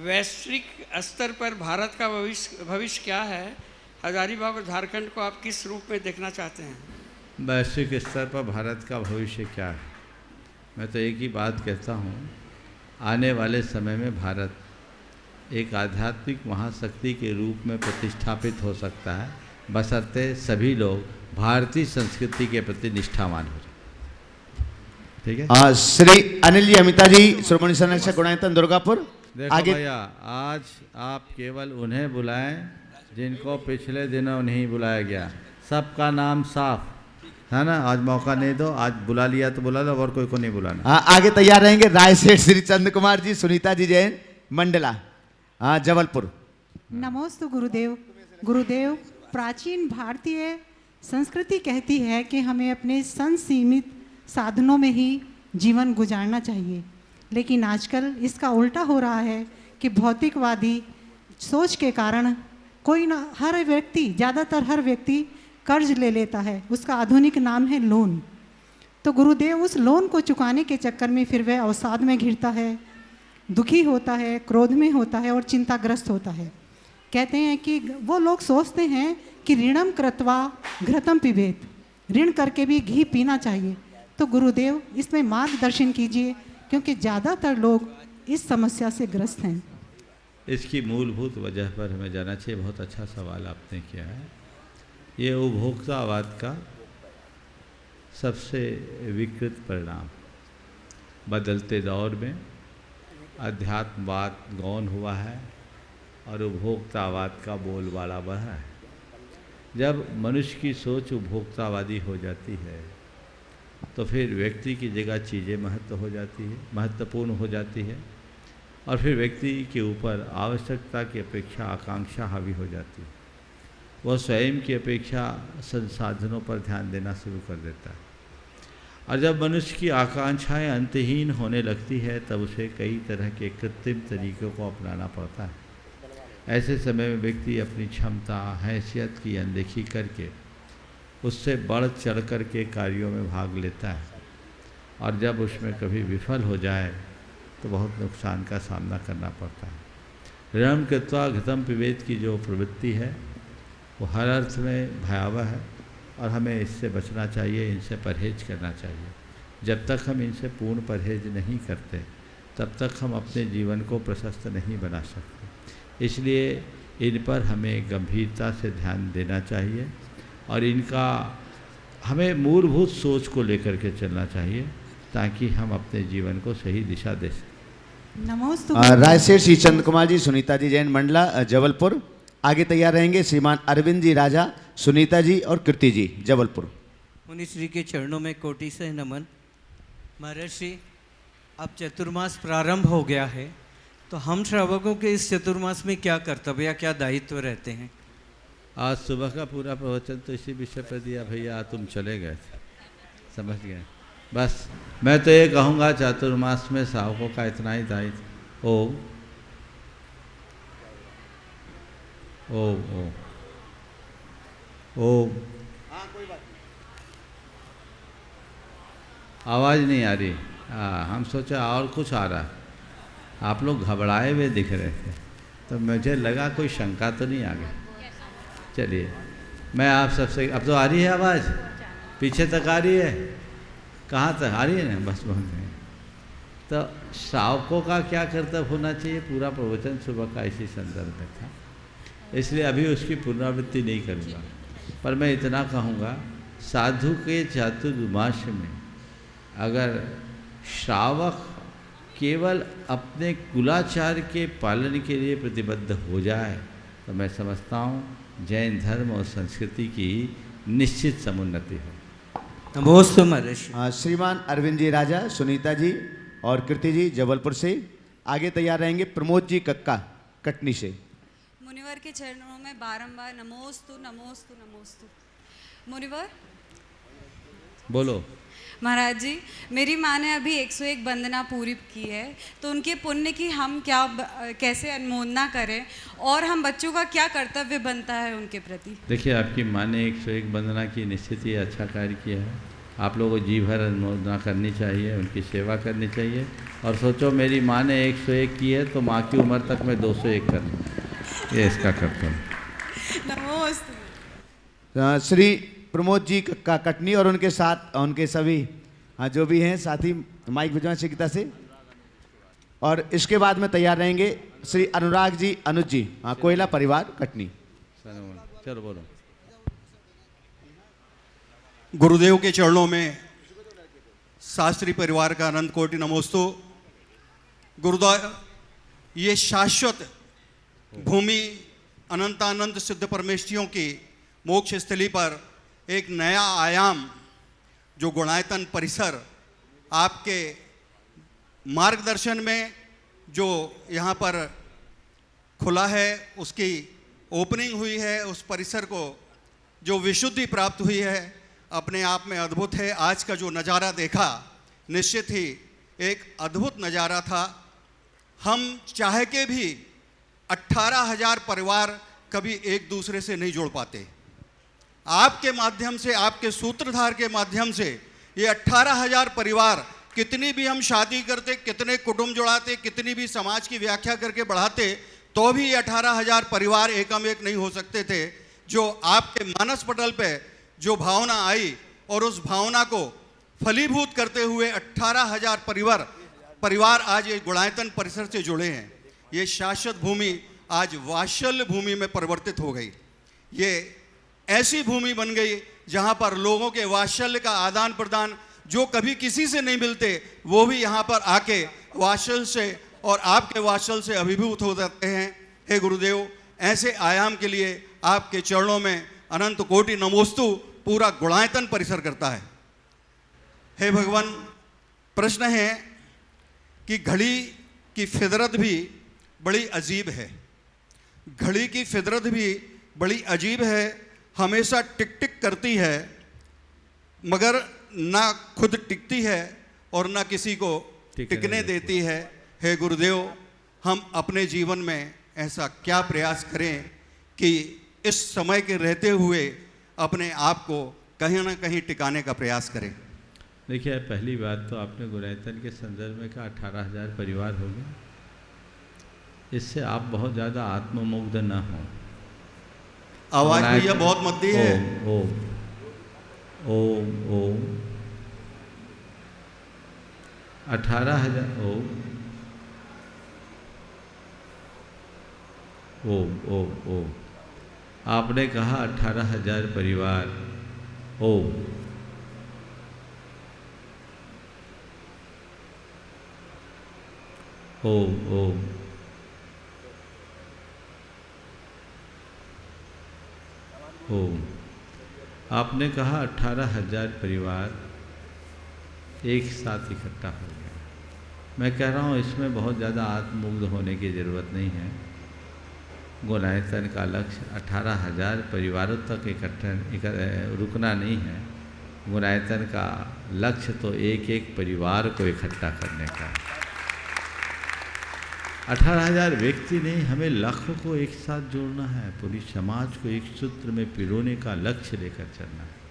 वैश्विक स्तर पर भारत का भविष्य क्या है? हजारीबाग और झारखंड को आप किस रूप में देखना चाहते हैं? वैश्विक स्तर पर भारत का भविष्य क्या है? मैं तो एक ही बात कहता हूँ, आने वाले समय में भारत एक आध्यात्मिक महाशक्ति के रूप में प्रतिष्ठापित हो सकता है, बशर्ते सभी लोग भारतीय संस्कृति के प्रति निष्ठावान हो जाए। ठीक है। श्री अनिल जी अमिता जी शिरोमणि संरक्षक गुणायतन दुर्गापुर। देखो भैया, आज आप केवल उन्हें बुलाएं जिनको पिछले दिनों नहीं बुलाया गया। सबका नाम साफ है ना। आज मौका नहीं दो, आज बुला लिया तो बुला लो, और कोई को नहीं बुलाना। आगे तैयार रहेंगे रायसेठ श्री चंद्र कुमार जी सुनीता जी जैन मंडला जबलपुर। नमोस्तु गुरुदेव। गुरुदेव, प्राचीन भारतीय संस्कृति कहती है कि हमें अपने संसीमित साधनों में ही जीवन गुजारना चाहिए, लेकिन आजकल इसका उल्टा हो रहा है कि भौतिकवादी सोच के कारण ज़्यादातर हर व्यक्ति कर्ज ले लेता है। उसका आधुनिक नाम है लोन। तो गुरुदेव, उस लोन को चुकाने के चक्कर में फिर वह अवसाद में घिरता है, दुखी होता है, क्रोध में होता है और चिंताग्रस्त होता है। कहते हैं कि वो लोग सोचते हैं कि ऋणम कृत्वा घृतम पिबेत, ऋण करके भी घी पीना चाहिए। तो गुरुदेव, इसमें मार्गदर्शन कीजिए, क्योंकि ज़्यादातर लोग इस समस्या से ग्रस्त हैं। इसकी मूलभूत वजह पर हमें जाना चाहिए। बहुत अच्छा सवाल आपने किया है। ये उपभोक्तावाद का सबसे विकृत परिणाम। बदलते दौर में अध्यात्मवाद गौण हुआ है और उपभोक्तावाद का बोलबाला बढ़ा है। जब मनुष्य की सोच उपभोक्तावादी हो जाती है तो फिर व्यक्ति की जगह चीज़ें महत्वपूर्ण हो जाती है और फिर व्यक्ति के ऊपर आवश्यकता की अपेक्षा आकांक्षा हावी हो जाती है। वह स्वयं की अपेक्षा संसाधनों पर ध्यान देना शुरू कर देता है और जब मनुष्य की आकांक्षाएं अंतहीन होने लगती है तब उसे कई तरह के कृत्रिम तरीकों को अपनाना पड़ता है। ऐसे समय में व्यक्ति अपनी क्षमता हैसियत की अनदेखी करके उससे बढ़ चढ़ कर के कार्यों में भाग लेता है और जब उसमें कभी विफल हो जाए तो बहुत नुकसान का सामना करना पड़ता है। ऋणम कृत्वा घृतम पिबेत की जो प्रवृत्ति है वो हर अर्थ में भयावह है और हमें इससे बचना चाहिए, इनसे परहेज करना चाहिए। जब तक हम इनसे पूर्ण परहेज नहीं करते तब तक हम अपने जीवन को प्रशस्त नहीं बना सकते। इसलिए इन पर हमें गंभीरता से ध्यान देना चाहिए और इनका हमें मूलभूत सोच को लेकर के चलना चाहिए ताकि हम अपने जीवन को सही दिशा दे सकें। नमोस्तु। रायसेठ श्री चंद्र कुमार जी सुनीता जी जैन मंडला जबलपुर। आगे तैयार रहेंगे श्रीमान अरविंद जी राजा सुनीता जी और कीर्ति जी जबलपुर। मुनि श्री के चरणों में कोटि से नमन। महर्षि, अब चतुर्मास प्रारंभ हो गया है, तो हम श्रावकों के इस चतुर्मास में क्या कर्तव्य, क्या दायित्व रहते हैं? आज सुबह का पूरा प्रवचन तो इसी विषय पर दिया भैया, तुम चले गए थे, समझ गए। बस मैं तो ये कहूँगा चातुर्मास में श्रावकों का इतना ही दायित्व। ओ ओम। आवाज़ नहीं आ रही। हाँ, हम सोचा और कुछ आ रहा। आप लोग घबराए हुए दिख रहे थे, तो मुझे लगा कोई शंका तो नहीं आ गई। चलिए, मैं आप सबसे, अब तो आ रही है आवाज़? पीछे तक आ रही है? कहाँ तक आ रही है ना? बस बहुत नहीं। तो श्रावकों का क्या कर्तव्य होना चाहिए, पूरा प्रवचन सुबह का इसी संदर्भ में था, इसलिए अभी उसकी पुनरावृत्ति नहीं करूँगा। पर मैं इतना कहूँगा, साधु के चातुर्मास में अगर श्रावक केवल अपने कुलाचार के पालन के लिए प्रतिबद्ध हो जाए तो मैं समझता हूँ जैन धर्म और संस्कृति की निश्चित समुन्नति हो। नमोस्तु महर्षि। श्रीमान अरविंद जी राजा, सुनीता जी और कृति जी जबलपुर से। आगे तैयार रहेंगे प्रमोद जी कक्का कटनी से। मुनिवर के चरणों में बारंबार नमोस्तु नमोस्तु नमोस्तु। मुनिवर बोलो। महाराज जी, मेरी माँ ने अभी 101 वंदना पूरी की है, तो उनके पुण्य की हम कैसे अनुमोदना करें और हम बच्चों का क्या कर्तव्य बनता है उनके प्रति? देखिए, आपकी माँ ने 101 वंदना की, निश्चित ही अच्छा कार्य किया है। आप लोगों को जी भर अनुमोदना करनी चाहिए, उनकी सेवा करनी चाहिए। और सोचो, मेरी माँ ने 101 की है तो माँ की उम्र तक मैं 201 कर लूँ, ये इसका कर्तव्य। नमस्ते। श्री प्रमोद जी का कटनी और उनके साथ उनके सभी जो भी हैं साथी माइक भिजवाएं शिक्षिता से। और इसके बाद में तैयार रहेंगे श्री अनुराग जी अनुज जी, कोयला परिवार कटनी। चलो बोलो। गुरुदेव के चरणों में शास्त्री परिवार का अनंत कोटि नमोस्तु। गुरुदेव, ये शाश्वत भूमि अनंतानंत सिद्ध परमेष्ठियों की मोक्ष स्थली पर एक नया आयाम, जो गुणायतन परिसर आपके मार्गदर्शन में जो यहाँ पर खुला है, उसकी ओपनिंग हुई है, उस परिसर को जो विशुद्धि प्राप्त हुई है, अपने आप में अद्भुत है। आज का जो नज़ारा देखा, निश्चित ही एक अद्भुत नज़ारा था। हम चाह के भी 18,000 परिवार कभी एक दूसरे से नहीं जोड़ पाते। आपके माध्यम से, आपके सूत्रधार के माध्यम से ये 18,000 परिवार, कितनी भी हम शादी करते, कितने कुटुंब जोड़ाते, कितनी भी समाज की व्याख्या करके बढ़ाते, तो भी ये 18,000 परिवार एकम एक नहीं हो सकते थे। जो आपके मानस पटल पे जो भावना आई और उस भावना को फलीभूत करते हुए 18,000 परिवार आज ये गुणायतन परिसर से जुड़े हैं। ये शाश्वत भूमि आज वात्सल्य भूमि में परिवर्तित हो गई। ये ऐसी भूमि बन गई जहाँ पर लोगों के वात्सल्य का आदान प्रदान, जो कभी किसी से नहीं मिलते, वो भी यहाँ पर आके वात्सल्य से और आपके वात्सल्य से अभिभूत हो जाते हैं। हे गुरुदेव, ऐसे आयाम के लिए आपके चरणों में अनंत कोटि नमोस्तु पूरा गुणायतन परिसर करता है। हे भगवान, प्रश्न है कि घड़ी की फितरत भी बड़ी अजीब है। घड़ी की फितरत भी बड़ी अजीब है, हमेशा टिक टिक करती है, मगर ना खुद टिकती है और ना किसी को टिकने देती है। हे गुरुदेव, हम अपने जीवन में ऐसा क्या प्रयास करें कि इस समय के रहते हुए अपने आप को कहीं ना कहीं टिकाने का प्रयास करें। देखिए, पहली बात तो आपने गुणायतन के संदर्भ में कहा 18,000 परिवार हो गए। इससे आप बहुत ज़्यादा आत्ममुग्ध न हो। आवाज भैया बहुत मद्दी है। ओम ओम ओम 18,000 ओम ओम ओम ओम। आपने कहा 18,000 परिवार। ओम ओम ओम ओम। आपने कहा 18,000 परिवार एक साथ इकट्ठा हो गया। मैं कह रहा हूँ इसमें बहुत ज़्यादा आत्ममुग्ध होने की ज़रूरत नहीं है। गुणायतन का लक्ष्य 18,000 परिवारों तक रुकना नहीं है। गुणायतन का लक्ष्य तो एक एक परिवार को इकट्ठा करने का है। 18,000 व्यक्ति नहीं, हमें लाखों को एक साथ जोड़ना है, पूरी समाज को एक सूत्र में पिरोने का लक्ष्य लेकर चलना है।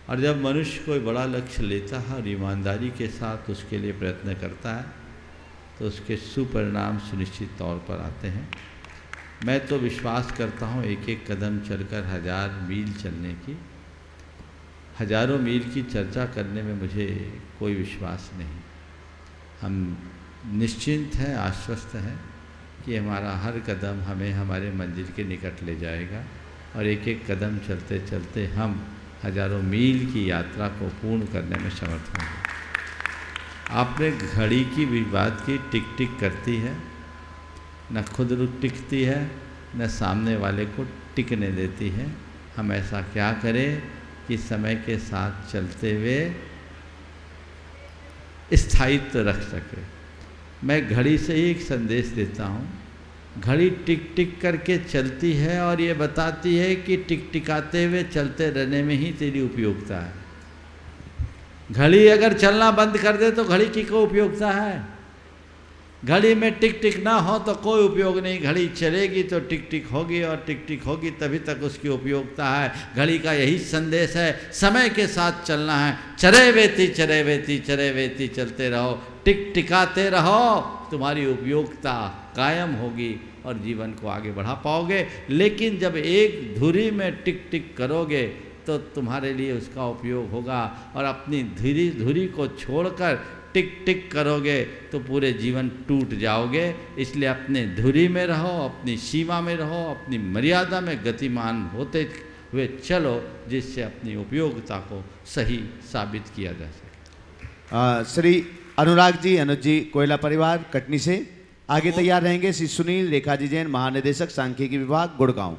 और जब मनुष्य कोई बड़ा लक्ष्य लेता है और ईमानदारी के साथ उसके लिए प्रयत्न करता है तो उसके सुपरिणाम सुनिश्चित तौर पर आते हैं। मैं तो विश्वास करता हूँ एक एक कदम चलकर 1000 मील चलने की, हजारों मील की चर्चा करने में मुझे कोई विश्वास नहीं। हम निश्चिंत हैं, आश्वस्त हैं कि हमारा हर कदम हमें हमारे मंजिल के निकट ले जाएगा और एक एक कदम चलते चलते हम हजारों मील की यात्रा को पूर्ण करने में समर्थ होंगे। आपने घड़ी की भी बात की, टिक टिक करती है, न खुद टिकती है न सामने वाले को टिकने देती है। हम ऐसा क्या करें कि समय के साथ चलते हुए स्थायित्व रख सके। मैं घड़ी से ही एक संदेश देता हूँ, घड़ी टिक टिक करके चलती है और ये बताती है कि टिक टिकाते हुए चलते रहने में ही तेरी उपयोगिता है। घड़ी अगर चलना बंद कर दे तो घड़ी की कोई उपयोगिता है? घड़ी में टिक टिक ना हो तो कोई उपयोग नहीं। घड़ी चलेगी तो टिक टिक होगी और टिक टिक होगी तभी तक उसकी उपयोगिता है। घड़ी का यही संदेश है, समय के साथ चलना है। चरे वेती चरे वेती चरे वेती चलते रहो, टिक टिकाते रहो, तुम्हारी उपयोगिता कायम होगी और जीवन को आगे बढ़ा पाओगे। लेकिन जब एक धुरी में टिक टिक करोगे तो तुम्हारे लिए उसका उपयोग होगा और अपनी धुरी को छोड़कर टिक टिक करोगे तो पूरे जीवन टूट जाओगे। इसलिए अपने धुरी में रहो, अपनी सीमा में रहो, अपनी मर्यादा में गतिमान होते हुए चलो, जिससे अपनी उपयोगिता को सही साबित किया जा सके। श्री अनुराग जी, अनुज जी, कोयला परिवार कटनी से आगे तैयार रहेंगे। श्री सुनील रेखा जी जैन, महानिदेशक सांख्यिकी विभाग, गुड़गांव।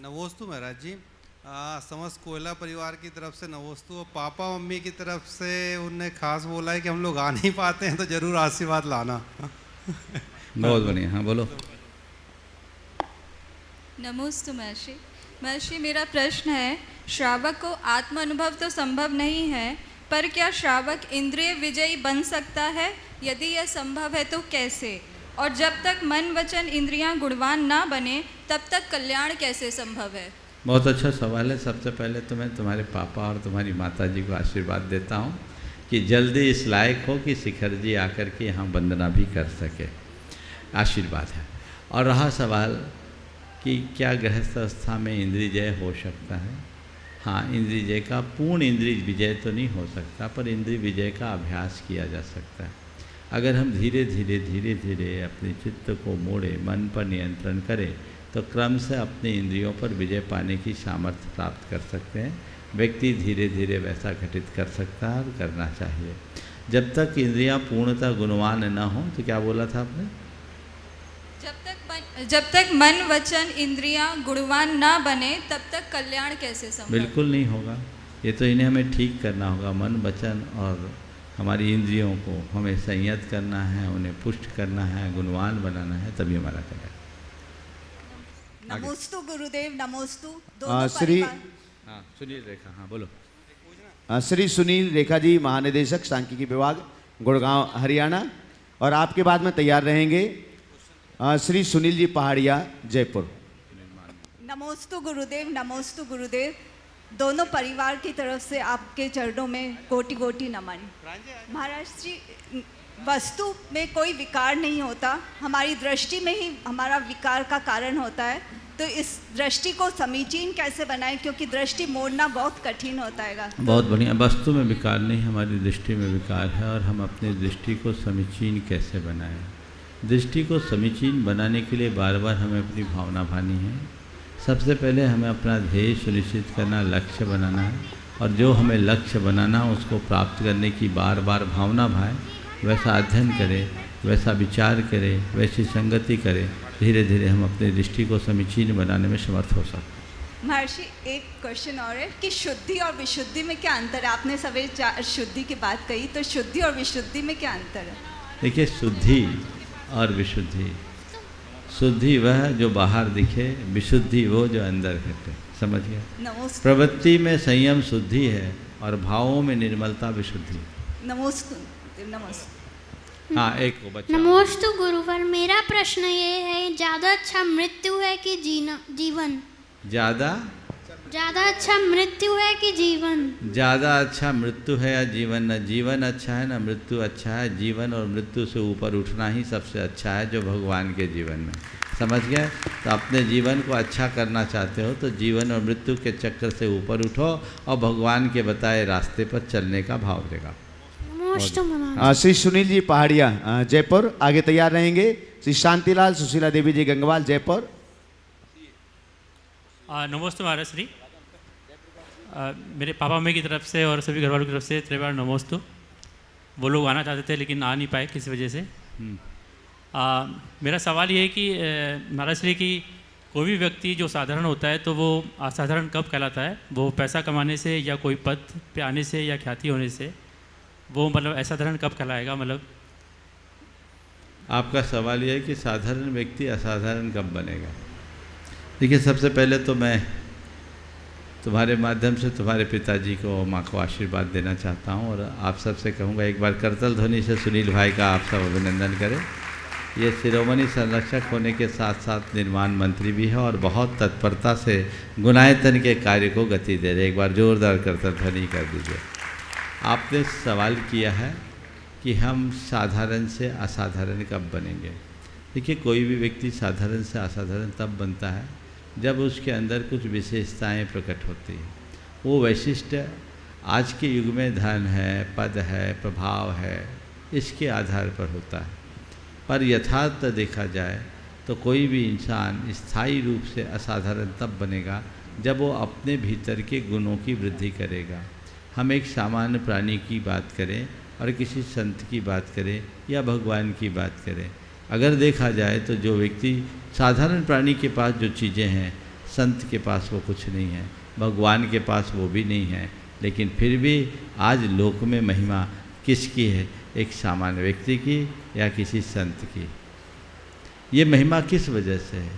नमोस्तु महाराज जी। समस्त कोयला परिवार की तरफ से नमोस्तु। और पापा मम्मी की तरफ से उनने खास बोला है कि हम लोग आ नहीं पाते हैं तो जरूर आशीर्वाद लाना। बहुत बढ़िया, हाँ बोलो। नमोस्तु महर्षि। महर्षि, मेरा प्रश्न है, श्रावक को आत्म अनुभव तो संभव नहीं है, पर क्या श्रावक इंद्रिय विजयी बन सकता है? यदि यह संभव है तो कैसे? और जब तक मन वचन इंद्रियां गुणवान ना बने तब तक कल्याण कैसे संभव है? बहुत अच्छा सवाल है। सबसे पहले तो मैं तुम्हारे पापा और तुम्हारी माता जी को आशीर्वाद देता हूँ कि जल्दी इस लायक हो कि शिखर जी आकर के यहाँ वंदना भी कर सके, आशीर्वाद है। और रहा सवाल कि क्या गृहस्थ अवस्था में इंद्रिय जय हो सकता है? हाँ, इंद्रिय जय का पूर्ण इंद्रिय विजय तो नहीं हो सकता, पर इंद्रिय विजय का अभ्यास किया जा सकता है। अगर हम धीरे धीरे अपने चित्त को मोड़े, मन पर नियंत्रण करें तो क्रम से अपने इंद्रियों पर विजय पाने की सामर्थ्य प्राप्त कर सकते हैं। व्यक्ति धीरे धीरे वैसा घटित कर सकता है और करना चाहिए। जब तक इंद्रियां पूर्णतः गुणवान न हो, तो क्या बोला था आपने? जब तक मन वचन इंद्रियां गुणवान ना बने तब तक कल्याण कैसे संभव? बिल्कुल नहीं होगा। ये तो इन्हें हमें ठीक करना होगा। मन वचन और हमारी इंद्रियों को हमें संयत करना है, उन्हें पुष्ट करना है, गुणवान बनाना है, तभी हमारा कल्याण। नमोस्तु गुरुदेव, नमोस्तु। श्री सुनील रेखा, हाँ बोलो। श्री सुनील रेखा जी, महानिदेशक सांख्यिकी विभाग, गुड़गांव, हरियाणा। और आपके बाद में तैयार रहेंगे श्री सुनील जी पहाड़िया, जयपुर। नमोस्तु गुरुदेव, नमोस्तु गुरुदेव। दोनों परिवार की तरफ से आपके चरणों में कोटि कोटि नमन। महाराज जी, वस्तु में कोई विकार नहीं होता, हमारी दृष्टि में ही हमारा विकार का कारण होता है। तो इस दृष्टि को समीचीन कैसे बनाएं, क्योंकि दृष्टि मोड़ना बहुत कठिन होता है। बहुत बढ़िया। वस्तु में विकार नहीं, हमारी दृष्टि में विकार है। और हम अपनी दृष्टि को समीचीन कैसे बनाएं? दृष्टि को समीचीन बनाने के लिए बार बार हमें अपनी भावना भानी है। सबसे पहले हमें अपना ध्येय सुनिश्चित करना, लक्ष्य बनाना है। और जो हमें लक्ष्य बनाना, उसको प्राप्त करने की बार बार भावना भाए, वैसा अध्ययन करें, वैसा विचार करें, वैसी संगति करें। धीरे धीरे हम अपनी दृष्टि को समीचीन बनाने में समर्थ हो सकते हैं। महर्षि, एक क्वेश्चन और है कि शुद्धि और विशुद्धि में क्या अंतर है? आपने सवेरे शुद्धि की बात कही, तो शुद्धि और विशुद्धि में क्या अंतर है? देखिए, शुद्धि और विशुद्धि, शुद्धि वह जो बाहर दिखे, विशुद्धि वो जो अंदर घटे। समझ गया? प्रवृत्ति में संयम शुद्धि है और भावों में निर्मलता विशुद्धि। नमोस्तु। नमस्ते। हाँ, एक को बच्चा। नमोस्तु गुरुवर, मेरा प्रश्न ये है, ज़्यादा अच्छा मृत्यु है कि जीवन? ज़्यादा अच्छा मृत्यु है कि जीवन? ज़्यादा अच्छा मृत्यु है या जीवन? न जीवन अच्छा है न मृत्यु अच्छा है। जीवन और मृत्यु से ऊपर उठना ही सबसे अच्छा है, जो भगवान के जीवन में। समझ गए? तो अपने जीवन को अच्छा करना चाहते हो तो जीवन और मृत्यु के चक्कर से ऊपर उठो और भगवान के बताए रास्ते पर चलने का भाव देगा। श्री सुनील जी पहाड़िया जयपुर आगे तैयार रहेंगे। श्री शांतिलाल सुशीला देवी जी गंगवाल जयपुर। नमोस्तु महाराज श्री। मेरे पापा मम्मी की तरफ से और सभी घर वालों की तरफ से त्रिवार नमोस्तु। वो लोग आना चाहते थे लेकिन आ नहीं पाए किसी वजह से। मेरा सवाल ये है कि महाराज श्री की कोई भी व्यक्ति जो साधारण होता है तो वो असाधारण कब कहलाता है? वो पैसा कमाने से या कोई पद पे आने से या ख्याति होने से वो मतलब असाधारण कब कहलाएगा? मतलब आपका सवाल यह है कि साधारण व्यक्ति असाधारण कब बनेगा? देखिए, सबसे पहले तो मैं तुम्हारे माध्यम से तुम्हारे पिताजी को और माँ को आशीर्वाद देना चाहता हूँ और आप सबसे कहूँगा एक बार करतल ध्वनि से सुनील भाई का आप सब अभिनंदन करें। ये शिरोमणि संरक्षक होने के साथ साथ निर्माण मंत्री भी है और बहुत तत्परता से गुणायतन के कार्य को गति दे रहे। एक बार जोरदार करतल ध्वनि कर दीजिए। आपने सवाल किया है कि हम साधारण से असाधारण कब बनेंगे। देखिए, कोई भी व्यक्ति साधारण से असाधारण तब बनता है जब उसके अंदर कुछ विशेषताएं प्रकट होती हैं। वो वैशिष्ट आज के युग में धन है, पद है, प्रभाव है, इसके आधार पर होता है। पर यथार्थ देखा जाए तो कोई भी इंसान स्थायी रूप से असाधारण तब बनेगा जब वो अपने भीतर के गुणों की वृद्धि करेगा। हम एक सामान्य प्राणी की बात करें और किसी संत की बात करें या भगवान की बात करें, अगर देखा जाए तो जो व्यक्ति साधारण प्राणी के पास जो चीज़ें हैं, संत के पास वो कुछ नहीं है, भगवान के पास वो भी नहीं है, लेकिन फिर भी आज लोक में महिमा किसकी है? एक सामान्य व्यक्ति की या किसी संत की। ये महिमा किस वजह से है?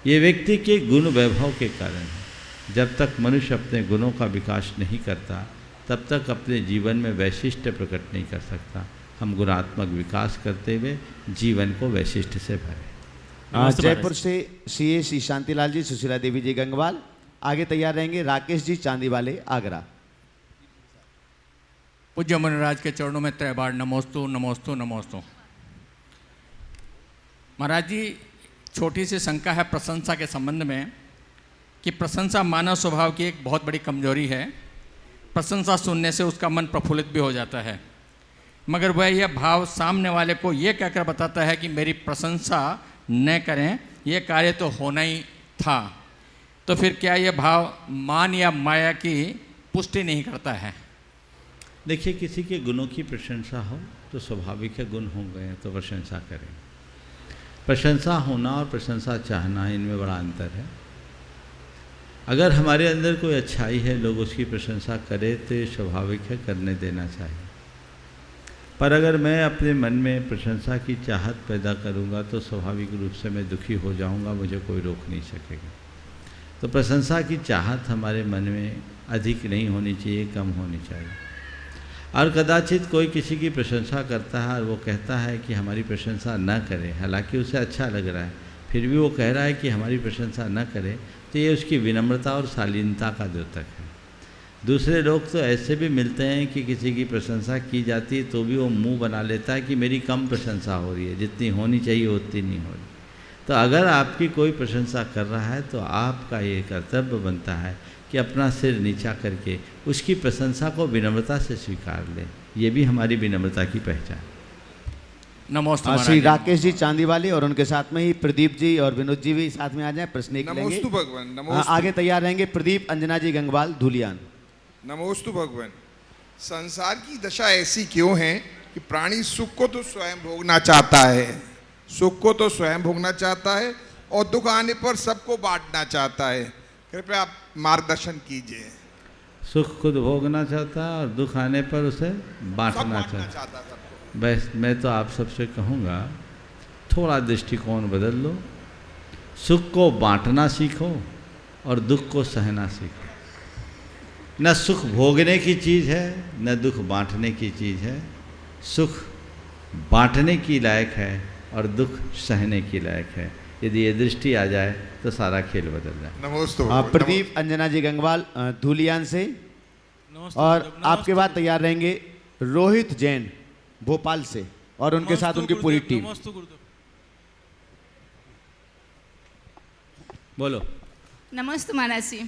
ये व्यक्ति के गुण वैभव के कारण है। जब तक मनुष्य अपने गुणों का विकास नहीं करता तब तक अपने जीवन में वैशिष्ट्य प्रकट नहीं कर सकता। हम गुणात्मक विकास करते हुए जीवन को वैशिष्ट से भरें। जयपुर से सीए श्री शांतिलाल जी, सुशीला देवी जी गंगवाल आगे तैयार रहेंगे। राकेश जी चांदी वाले आगरा। पूज्य मुनिराज के चरणों में त्रैबार नमोस्तु नमोस्तु नमोस्तु। महाराज जी, छोटी सी शंका है प्रशंसा के संबंध में कि प्रशंसा मानव स्वभाव की एक बहुत बड़ी कमजोरी है। प्रशंसा सुनने से उसका मन प्रफुल्लित भी हो जाता है, मगर वह यह भाव सामने वाले को यह कहकर बताता है कि मेरी प्रशंसा न करें, यह कार्य तो होना ही था। तो फिर क्या यह भाव मान या माया की पुष्टि नहीं करता है? देखिए, किसी के गुणों की प्रशंसा हो तो स्वाभाविक है, गुण हो गए तो प्रशंसा करें। प्रशंसा होना और प्रशंसा चाहना, इनमें बड़ा अंतर है। अगर हमारे अंदर कोई अच्छाई है, लोग उसकी प्रशंसा करें तो ये स्वाभाविक है, करने देना चाहिए। पर अगर मैं अपने मन में प्रशंसा की चाहत पैदा करूंगा तो स्वाभाविक रूप से मैं दुखी हो जाऊंगा, मुझे कोई रोक नहीं सकेगा। तो प्रशंसा की चाहत हमारे मन में अधिक नहीं होनी चाहिए, कम होनी चाहिए। और कदाचित कोई किसी की प्रशंसा करता है और वो कहता है कि हमारी प्रशंसा न करें, हालांकि उसे अच्छा लग रहा है, फिर भी वो कह रहा है कि हमारी प्रशंसा न करें, तो ये उसकी विनम्रता और शालीनता का द्योतक है। दूसरे लोग तो ऐसे भी मिलते हैं कि किसी की प्रशंसा की जाती है तो भी वो मुंह बना लेता है कि मेरी कम प्रशंसा हो रही है, जितनी होनी चाहिए उतनी नहीं हो रही। तो अगर आपकी कोई प्रशंसा कर रहा है तो आपका ये कर्तव्य बनता है कि अपना सिर नीचा करके उसकी प्रशंसा को विनम्रता से स्वीकार लें। ये भी हमारी विनम्रता की पहचान। नमस्ते। श्री राकेश जी चांदी वाले और उनके साथ में ही प्रदीप जी और विनोद जी भी साथ में आ जाएं, प्रश्न एक लेंगे। नमोस्तु भगवान। नमोस्तु। आगे तैयार रहेंगे प्रदीप अंजना जी गंगवाल धुलियान। नमोस्तु भगवान। संसार की दशा ऐसी क्यों है कि प्राणी सुख को तो स्वयं भोगना चाहता है, सुख को तो स्वयं भोगना चाहता है और दुख आने पर सबको बांटना चाहता है। कृपया आप मार्गदर्शन कीजिए। सुख खुद भोगना चाहता है और दुख आने पर उसे बांटना चाहता है। बस मैं तो आप सबसे कहूँगा थोड़ा दृष्टिकोण बदल लो, सुख को बांटना सीखो और दुख को सहना सीखो। न सुख भोगने की चीज़ है न दुख बांटने की चीज़ है। सुख बांटने की लायक है और दुख सहने की लायक है। यदि ये दृष्टि आ जाए तो सारा खेल बदल जाए। नमोस्तु। प्रदीप अंजना जी गंगवाल धूलियान से, और आपके बाद तैयार रहेंगे रोहित जैन भोपाल से और उनके साथ उनकी पूरी टीम। बोलो। नमस्ते महाराज जी।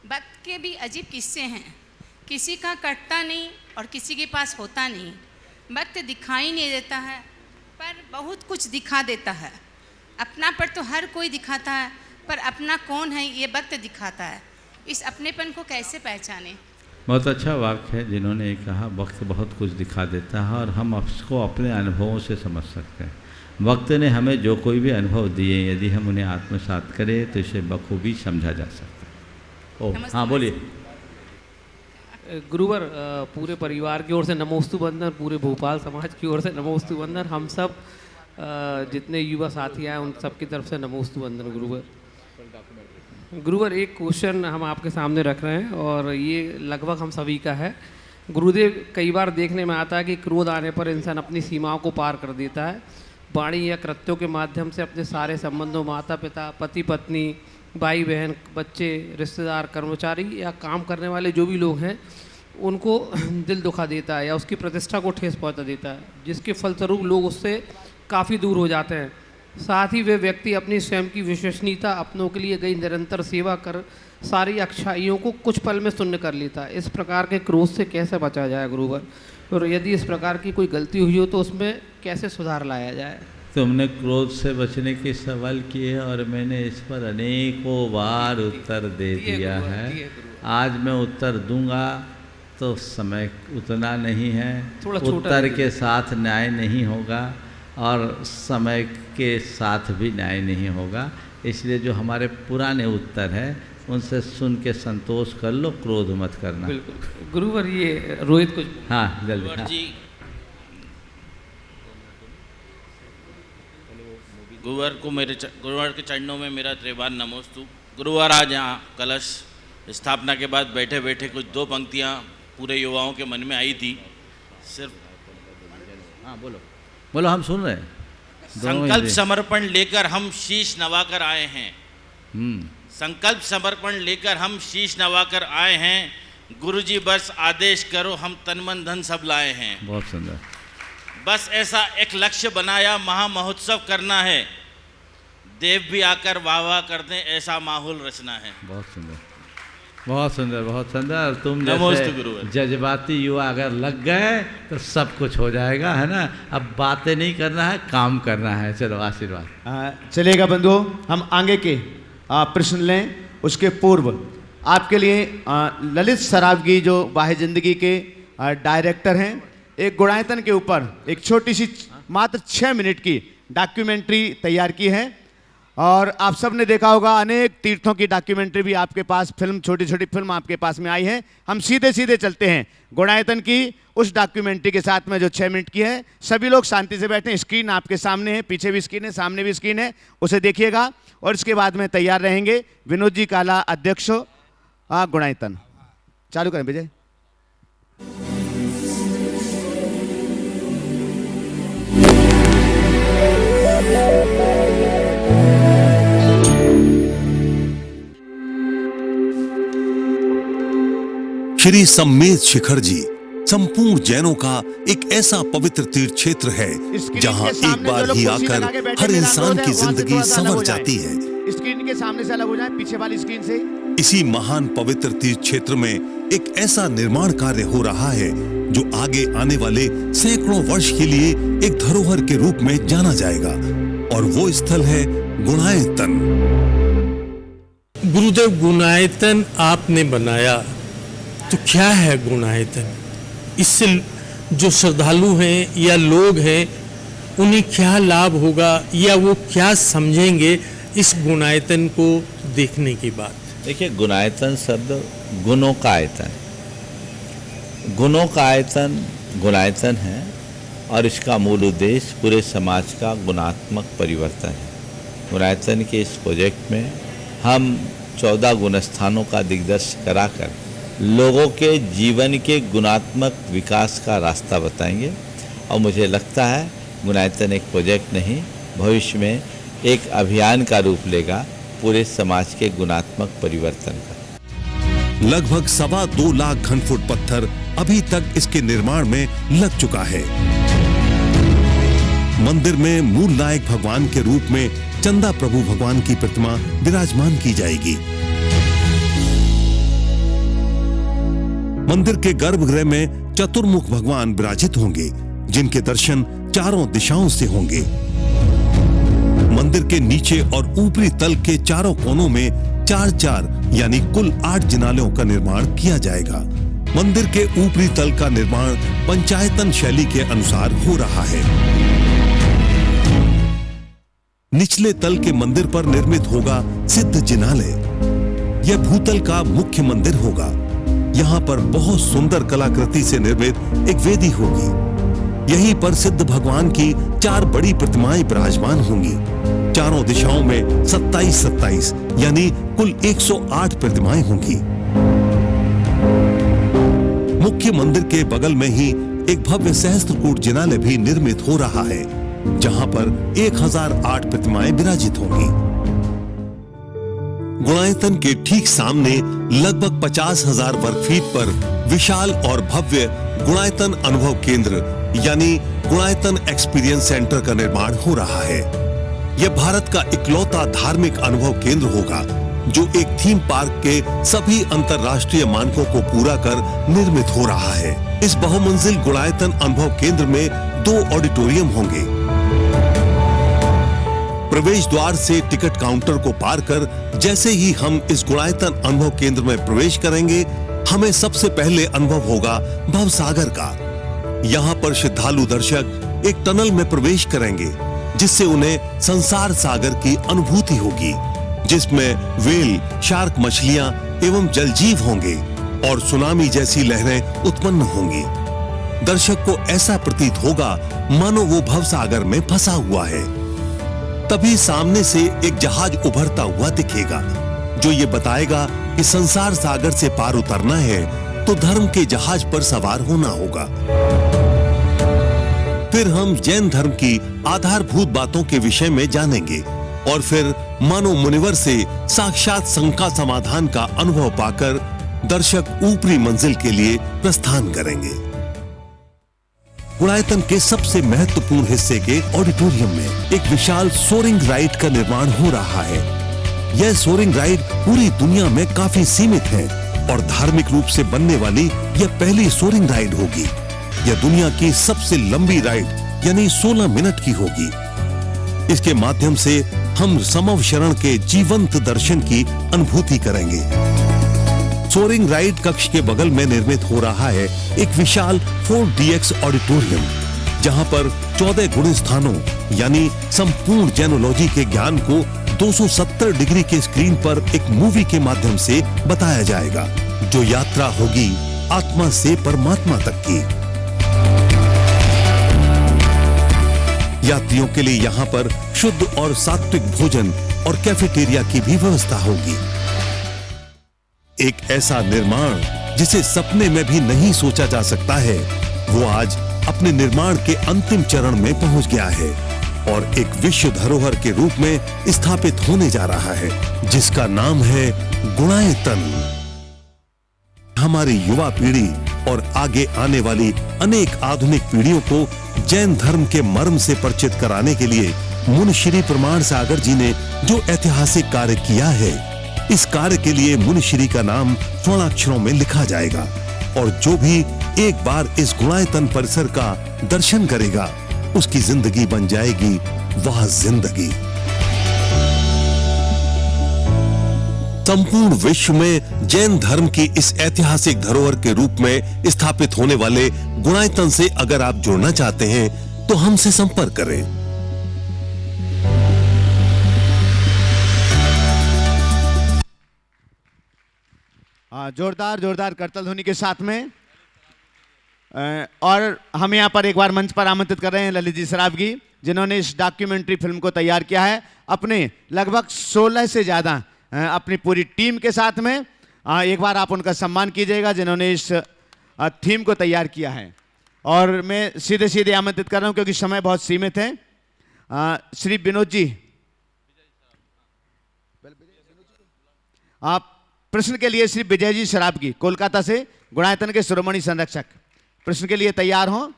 वक्त के भी अजीब किस्से हैं, किसी का कटता नहीं और किसी के पास होता नहीं। वक्त दिखाई नहीं देता है पर बहुत कुछ दिखा देता है। अपना पर तो हर कोई दिखाता है पर अपना कौन है ये वक्त दिखाता है। इस अपनेपन को कैसे पहचाने? बहुत अच्छा वाक्य है जिन्होंने कहा, वक्त बहुत कुछ दिखा देता है और हम उसको अपने अनुभवों से समझ सकते हैं। वक्त ने हमें जो कोई भी अनुभव दिए, यदि हम उन्हें आत्मसात करें तो इसे बखूबी समझा जा सकता है। ओह हाँ बोलिए। गुरुवर, पूरे परिवार की ओर से नमोस्तु वंदन, पूरे भोपाल समाज की ओर से नमोस्तु वंदन, हम सब जितने युवा साथी आए उन सब की तरफ से नमोस्तु वंदन। गुरुवर एक क्वेश्चन हम आपके सामने रख रहे हैं और ये लगभग हम सभी का है। गुरुदेव, कई बार देखने में आता है कि क्रोध आने पर इंसान अपनी सीमाओं को पार कर देता है। वाणी या कृत्यों के माध्यम से अपने सारे संबंधों, माता पिता, पति पत्नी, भाई बहन, बच्चे, रिश्तेदार, कर्मचारी या काम करने वाले जो भी लोग हैं उनको दिल दुखा देता है या उसकी प्रतिष्ठा को ठेस पहुंचा देता है, जिसके फलस्वरूप लोग उससे काफ़ी दूर हो जाते हैं। साथ ही वे व्यक्ति अपनी स्वयं की विश्वसनीयता, अपनों के लिए गई निरंतर सेवा कर सारी अच्छाइयों को कुछ पल में शून्य कर लेता है। इस प्रकार के क्रोध से कैसे बचा जाए गुरुवर, और यदि इस प्रकार की कोई गलती हुई हो तो उसमें कैसे सुधार लाया जाए? तुमने क्रोध से बचने के सवाल किए और मैंने इस पर अनेकों बार उत्तर दे दिया है। आज मैं उत्तर दूंगा तो समय उतना नहीं है, उत्तर के साथ न्याय नहीं होगा और समय के साथ भी न्याय नहीं होगा। इसलिए जो हमारे पुराने उत्तर हैं उनसे सुन के संतोष कर लो, क्रोध मत करना। बिल्कुल गुरुवर। ये रोहित कुछ हाँ जल्दी। हाँ। जी गुरुवार को गुरुवार के चरणों में मेरा त्रिवार नमोस्तु। गुरुवार आज यहाँ कलश स्थापना के बाद बैठे बैठे कुछ दो पंक्तियाँ पूरे युवाओं के मन में आई थी। सिर्फ हाँ बोलो बोलो, हम सुन रहे हैं। संकल्प समर्पण लेकर हम शीश नवाकर आए हैं। संकल्प समर्पण लेकर हम शीश नवाकर आए हैं। गुरुजी बस आदेश करो, हम तन मन धन सब लाए हैं। बहुत सुंदर। बस ऐसा एक लक्ष्य बनाया, महा महोत्सव करना है। देव भी आकर वाह वाह कर दें, ऐसा माहौल रचना है। बहुत सुंदर, बहुत सुंदर, बहुत सुंदर। तुम जैसे जज्बाती युवा अगर लग गए तो सब कुछ हो जाएगा, है ना। अब बातें नहीं करना है, काम करना है। चलो आशीर्वाद। चलेगा बंधुओं, हम आगे के प्रश्न लें। उसके पूर्व आपके लिए ललित सरावगी जो बाह्य जिंदगी के डायरेक्टर हैं, एक गुणायतन के ऊपर एक छोटी सी मात्र 6 मिनट की डॉक्यूमेंट्री तैयार की है। और आप सब ने देखा होगा, अनेक तीर्थों की डॉक्यूमेंट्री भी आपके पास, फिल्म, छोटी छोटी फिल्म आपके पास में आई है। हम सीधे सीधे चलते हैं गुणायतन की उस डॉक्यूमेंट्री के साथ में जो 6 मिनट की है। सभी लोग शांति से बैठे। स्क्रीन आपके सामने है, पीछे भी स्क्रीन है, सामने भी स्क्रीन है, उसे देखिएगा। और इसके बाद में तैयार रहेंगे विनोद जी काला, अध्यक्ष गुणायतन। चालू करें विजय। श्री सम्मेद शिखर जी संपूर्ण जैनों का एक ऐसा पवित्र तीर्थ क्षेत्र है जहां एक बार ही आकर हर इंसान की जिंदगी संवर जाती है। स्क्रीन के सामने से अलग हो जाए, पीछे वाली स्क्रीन से। इसी महान पवित्र तीर्थ क्षेत्र में एक ऐसा निर्माण कार्य हो रहा है जो आगे आने वाले सैकड़ों वर्ष के लिए एक धरोहर के रूप में जाना जाएगा, और वो स्थल है गुणायतन। गुरुदेव, गुणायतन आपने बनाया तो क्या है गुणायतन? इससे जो श्रद्धालु हैं या लोग हैं उन्हें क्या लाभ होगा या वो क्या समझेंगे इस गुणायतन को देखने के बाद? देखिए, गुणायतन शब्द गुणों का आयतन, गुणों का आयतन गुणायतन है और इसका मूल उद्देश्य पूरे समाज का गुणात्मक परिवर्तन है। गुणायतन के इस प्रोजेक्ट में हम 14 गुण स्थानों का दिग्दर्शन कराकर लोगों के जीवन के गुणात्मक विकास का रास्ता बताएंगे। और मुझे लगता है गुणायतन एक प्रोजेक्ट नहीं, भविष्य में एक अभियान का रूप लेगा पूरे समाज के गुणात्मक परिवर्तन का। लगभग 2.25 लाख घनफुट पत्थर अभी तक इसके निर्माण में लग चुका है। मंदिर में मूल नायक भगवान के रूप में चंदा प्रभु भगवान की प्रतिमा विराजमान की जाएगी। मंदिर के गर्भगृह में चतुर्मुख भगवान विराजित होंगे, जिनके दर्शन चारों दिशाओं से होंगे। मंदिर के नीचे और ऊपरी तल के चारों कोनों में 4-4 यानी कुल 8 जिनालयों का निर्माण किया जाएगा। मंदिर के ऊपरी तल का निर्माण पंचायतन शैली के अनुसार हो रहा है। निचले तल के मंदिर पर निर्मित होगा सिद्ध जिनालय। यह भूतल का मुख्य मंदिर होगा। यहाँ पर बहुत सुंदर कलाकृति से निर्मित एक वेदी होगी। यहीं पर सिद्ध भगवान की 4 बड़ी प्रतिमाएं विराजमान होंगी। चारों दिशाओं में 27-27 यानी कुल 108 प्रतिमाएं होंगी। मुख्य मंदिर के बगल में ही एक भव्य सहस्त्रकूट जिनालय भी निर्मित हो रहा है, जहां पर 1008 प्रतिमाएं विराजित होंगी। गुणायतन के ठीक सामने लगभग 50,000 वर्ग फीट पर विशाल और भव्य गुणायतन अनुभव केंद्र यानी गुणायतन एक्सपीरियंस सेंटर का निर्माण हो रहा है। यह भारत का इकलौता धार्मिक अनुभव केंद्र होगा जो एक थीम पार्क के सभी अंतर्राष्ट्रीय मानकों को पूरा कर निर्मित हो रहा है। इस बहुमंजिल गुणायतन अनुभव केंद्र में 2 ऑडिटोरियम होंगे। प्रवेश द्वार से टिकट काउंटर को पार कर जैसे ही हम इस गुणायतन अनुभव केंद्र में प्रवेश करेंगे, हमें सबसे पहले अनुभव होगा भवसागर का। यहाँ पर श्रद्धालु दर्शक एक टनल में प्रवेश करेंगे, जिससे उन्हें संसार सागर की अनुभूति होगी, जिसमें व्हेल, शार्क मछलियां एवं जलजीव होंगे और सुनामी जैसी लहरें उत्पन्न होंगी। दर्शक को ऐसा प्रतीत होगा मानो वो भवसागर में फंसा हुआ है। तभी सामने से एक जहाज उभरता हुआ दिखेगा, जो ये बताएगा कि संसार सागर से पार उतरना है तो धर्म के जहाज पर सवार होना होगा। फिर हम जैन धर्म की आधारभूत बातों के विषय में जानेंगे और फिर मानो मुनिवर से साक्षात शंका समाधान का अनुभव पाकर दर्शक ऊपरी मंजिल के लिए प्रस्थान करेंगे। गुणायतन के सबसे महत्वपूर्ण हिस्से के ऑडिटोरियम में एक विशाल सोरिंग राइड का निर्माण हो रहा है। यह सोरिंग राइड पूरी दुनिया में काफी सीमित है और धार्मिक रूप से बनने वाली यह पहली सोरिंग राइड होगी। यह दुनिया की सबसे लंबी राइड यानी 16 मिनट की होगी। इसके माध्यम से हम समव शरण के जीवंत दर्शन की अनुभूति करेंगे। सोरिंग राइड कक्ष के बगल में निर्मित हो रहा है एक विशाल 4DX ऑडिटोरियम, जहां पर 14 गुण स्थानों यानी संपूर्ण जैनोलॉजी के ज्ञान को 270 डिग्री के स्क्रीन पर एक मूवी के माध्यम से बताया जाएगा, जो यात्रा होगी आत्मा से परमात्मा तक की। यात्रियों के लिए यहाँ पर शुद्ध और सात्विक भोजन और कैफेटेरिया की भी व्यवस्था होगी। एक ऐसा निर्माण जिसे सपने में भी नहीं सोचा जा सकता है, वो आज अपने निर्माण के अंतिम चरण में पहुंच गया है और एक विश्व धरोहर के रूप में स्थापित होने जा रहा है, जिसका नाम है गुणायतन। हमारी युवा पीढ़ी और आगे आने वाली अनेक आधुनिक पीढ़ियों को जैन धर्म के मर्म से परिचित कराने के लिए मुनि श्री प्रमाण सागर जी ने जो ऐतिहासिक कार्य किया है, इस कार्य के लिए मुनि श्री का नाम स्वर्णाक्षरों में लिखा जाएगा और जो भी एक बार इस गुणायतन परिसर का दर्शन करेगा, उसकी जिंदगी बन जाएगी वह जिंदगी। संपूर्ण विश्व में जैन धर्म की इस ऐतिहासिक धरोहर के रूप में स्थापित होने वाले गुणायतन से अगर आप जुड़ना चाहते हैं तो हमसे संपर्क करें। जोरदार करतल ध्वनि के साथ में। और हम यहाँ पर एक बार मंच पर आमंत्रित कर रहे हैं ललित जी सरावगी, जिन्होंने इस डॉक्यूमेंट्री फिल्म को तैयार किया है अपने लगभग 16 से ज़्यादा अपनी पूरी टीम के साथ में। एक बार आप उनका सम्मान कीजिएगा, जिन्होंने इस थीम को तैयार किया है। और मैं सीधे सीधे आमंत्रित कर रहा हूं क्योंकि समय बहुत सीमित है। श्री विनोद जी, आप प्रश्न के लिए श्री विजय जी शराब की कोलकाता से गुणायतन के शिरोमणि संरक्षक प्रश्न के लिए तैयार हों।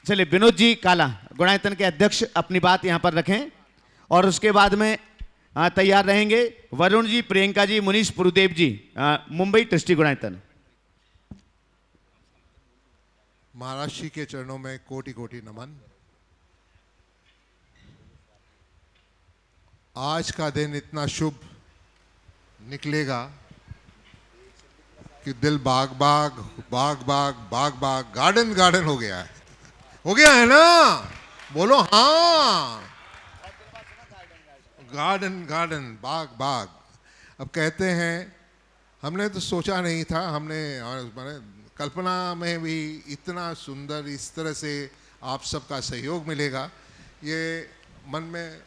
चलिए विनोद जी काला गुणायतन के अध्यक्ष अपनी बात यहां पर रखें और उसके बाद में तैयार रहेंगे वरुण जी, प्रियंका जी, मुनीश पुरुदेव जी, मुंबई ट्रस्टी गुणायतन। महाराज जी के चरणों में कोटि कोटि नमन। आज का दिन इतना शुभ निकलेगा कि दिल बाग बाग बाग बाग बाग बाग गार्डन गार्डन हो गया है ना? बोलो हाँ, गार्डन गार्डन बाग बाग। अब कहते हैं हमने तो सोचा नहीं था, हमने कल्पना में भी इतना सुंदर इस तरह से आप सबका सहयोग मिलेगा, ये मन में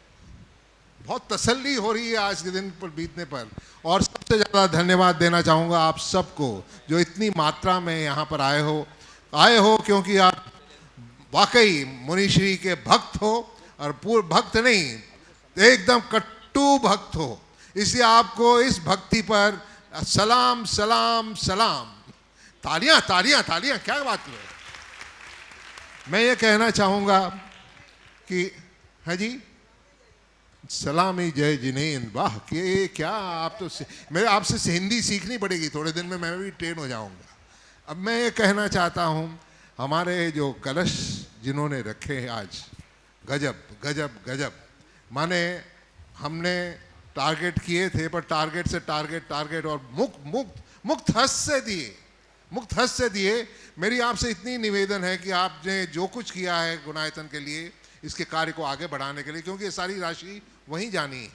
बहुत तसल्ली हो रही है आज के दिन पर बीतने पर। और सबसे ज़्यादा धन्यवाद देना चाहूँगा आप सबको जो इतनी मात्रा में यहाँ पर आए हो क्योंकि आप वाकई मुनिश्री के भक्त हो और पूर्ण भक्त नहीं, एकदम कट्टू भक्त हो, इसलिए आपको इस भक्ति पर सलाम सलाम सलाम। तालियां तालियां तालियां, क्या बात कर रहे हो। मैं ये कहना चाहूँगा कि है जी, सलामी जय जिनेन, वाह कि क्या आप तो मेरे आपसे हिंदी सीखनी पड़ेगी, थोड़े दिन में मैं भी ट्रेन हो जाऊँगा। अब मैं ये कहना चाहता हूँ हमारे जो कलश जिन्होंने रखे हैं आज, गजब गजब गजब, माने हमने टारगेट किए थे पर टारगेट से टारगेट और मुक्त हस्त से दिए। मेरी आपसे इतनी निवेदन है कि आपने जो कुछ किया है गुणायतन के लिए, इसके कार्य को आगे बढ़ाने के लिए, क्योंकि ये सारी राशि वहीं जानी है,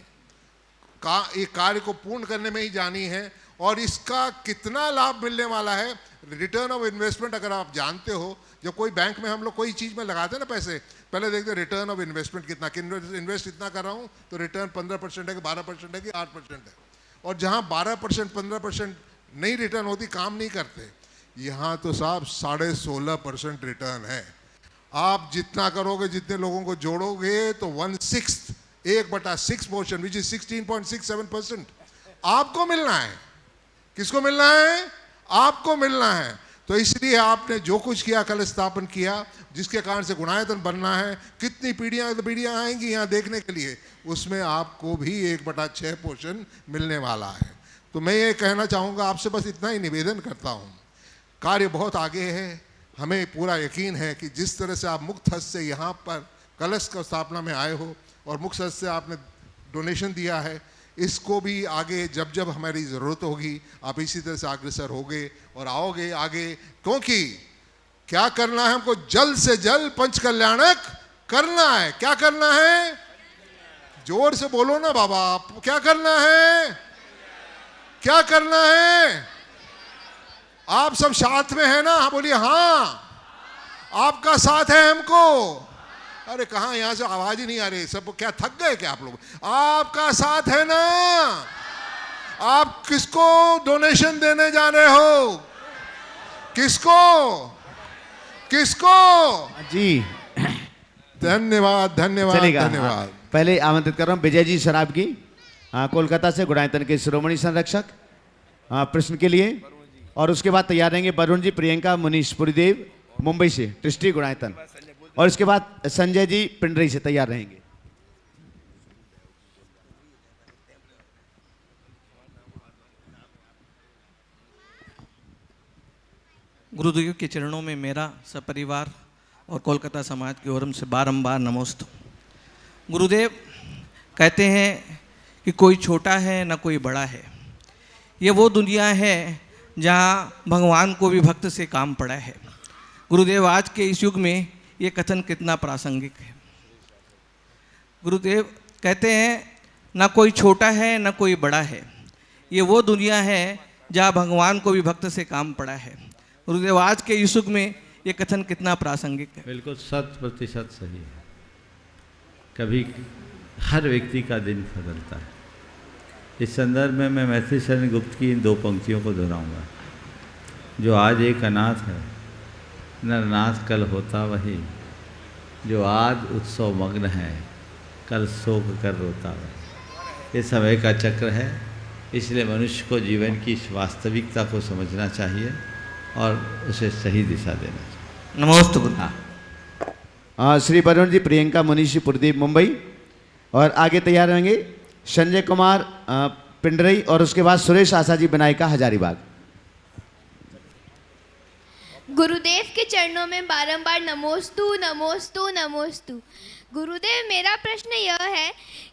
ये कार्य को पूर्ण करने में ही जानी है। और इसका कितना लाभ मिलने वाला है, रिटर्न ऑफ इन्वेस्टमेंट अगर आप जानते हो, जब कोई बैंक में हम लोग कोई चीज़ में लगाते हैं ना पैसे, पहले देखते हैं रिटर्न ऑफ इन्वेस्टमेंट कितना, इन्वेस्ट इतना कर रहा हूँ तो रिटर्न 15% है कि 12% है कि 8% है। और जहाँ 12% 15% नहीं रिटर्न होती, काम नहीं करते। यहाँ तो साहब 16.5% रिटर्न है। आप जितना करोगे, जितने लोगों को जोड़ोगे तो 1/6 1/6 पोर्शन विच इज 16.67% आपको मिलना है। किसको मिलना है? आपको मिलना है। तो इसलिए आपने जो कुछ किया, कल स्थापन किया, जिसके कारण से गुणायतन बनना है, कितनी पीढ़ियाँ आएंगी यहाँ देखने के लिए, उसमें आपको भी 1/6 पोर्शन मिलने वाला है। तो मैं ये कहना चाहूँगा आपसे, बस इतना ही निवेदन करता हूँ, कार्य बहुत आगे है। हमें पूरा यकीन है कि जिस तरह से आप मुक्त हस्त से यहाँ पर कलश का स्थापना में आए हो और मुक्त हस्त से आपने डोनेशन दिया है, इसको भी आगे जब जब हमारी ज़रूरत होगी आप इसी तरह से अग्रसर होगे और आओगे आगे। क्योंकि क्या करना है हमको? जल्द से जल्द पंच कल्याणक करना है। क्या करना है? जोर से बोलो ना बाबा, क्या करना है? क्या करना है? आप सब साथ में है ना? हाँ बोलिए हाँ, आपका साथ है हमको। अरे कहाँ, यहाँ से आवाज ही नहीं आ रही, सब क्या थक गए क्या आप लोग? आपका साथ है ना? आप किसको डोनेशन देने जा रहे हो? किसको किसको? जी धन्यवाद धन्यवाद धन्यवाद। पहले आमंत्रित कर रहा हूँ विजय जी शराब की कोलकाता से गुणायतन के शिरोमणि संरक्षक प्रश्न के लिए, और उसके बाद तैयार रहेंगे वरुण जी, प्रियंका, मुनीश पुरीदेव मुंबई से ट्रस्टी गुणायतन, और इसके बाद संजय जी पिंडरी से तैयार रहेंगे। गुरुदेव के चरणों में मेरा सपरिवार और कोलकाता समाज की ओर से बारंबार नमोस्तु। गुरुदेव कहते हैं कि कोई छोटा है ना कोई बड़ा है। ये वो दुनिया है जहाँ भगवान को भी भक्त से काम पड़ा है। गुरुदेव आज के इस युग में ये कथन कितना प्रासंगिक है। गुरुदेव कहते हैं ना कोई छोटा है ना कोई बड़ा है, ये वो दुनिया है जहाँ भगवान को भी भक्त से काम पड़ा है। गुरुदेव आज के इस युग में ये कथन कितना प्रासंगिक है। बिल्कुल 100% सही है। कभी हर व्यक्ति का दिन बदलता है। इस संदर्भ में मैं मैथिली शरण गुप्त की इन 2 पंक्तियों को दोहराऊंगा। जो आज एक अनाथ है नरनाथ कल होता वही, जो आज उत्सव मग्न है कल शोक कर रोता वही। ये समय का चक्र है, इसलिए मनुष्य को जीवन की इस वास्तविकता को समझना चाहिए और उसे सही दिशा देना चाहिए। नमस्ते। हाँ, श्री वरुण जी, प्रियंका मुनीषी, पुरदीप, मुंबई। और आगे तैयार रहेंगे संजय कुमार पिंडरई और उसके बाद सुरेश आशा जी बनायका, हजारीबाग। गुरुदेव के चरणों में बारंबार नमोस्तु नमोस्तु नमोस्तु। गुरुदेव, मेरा प्रश्न यह है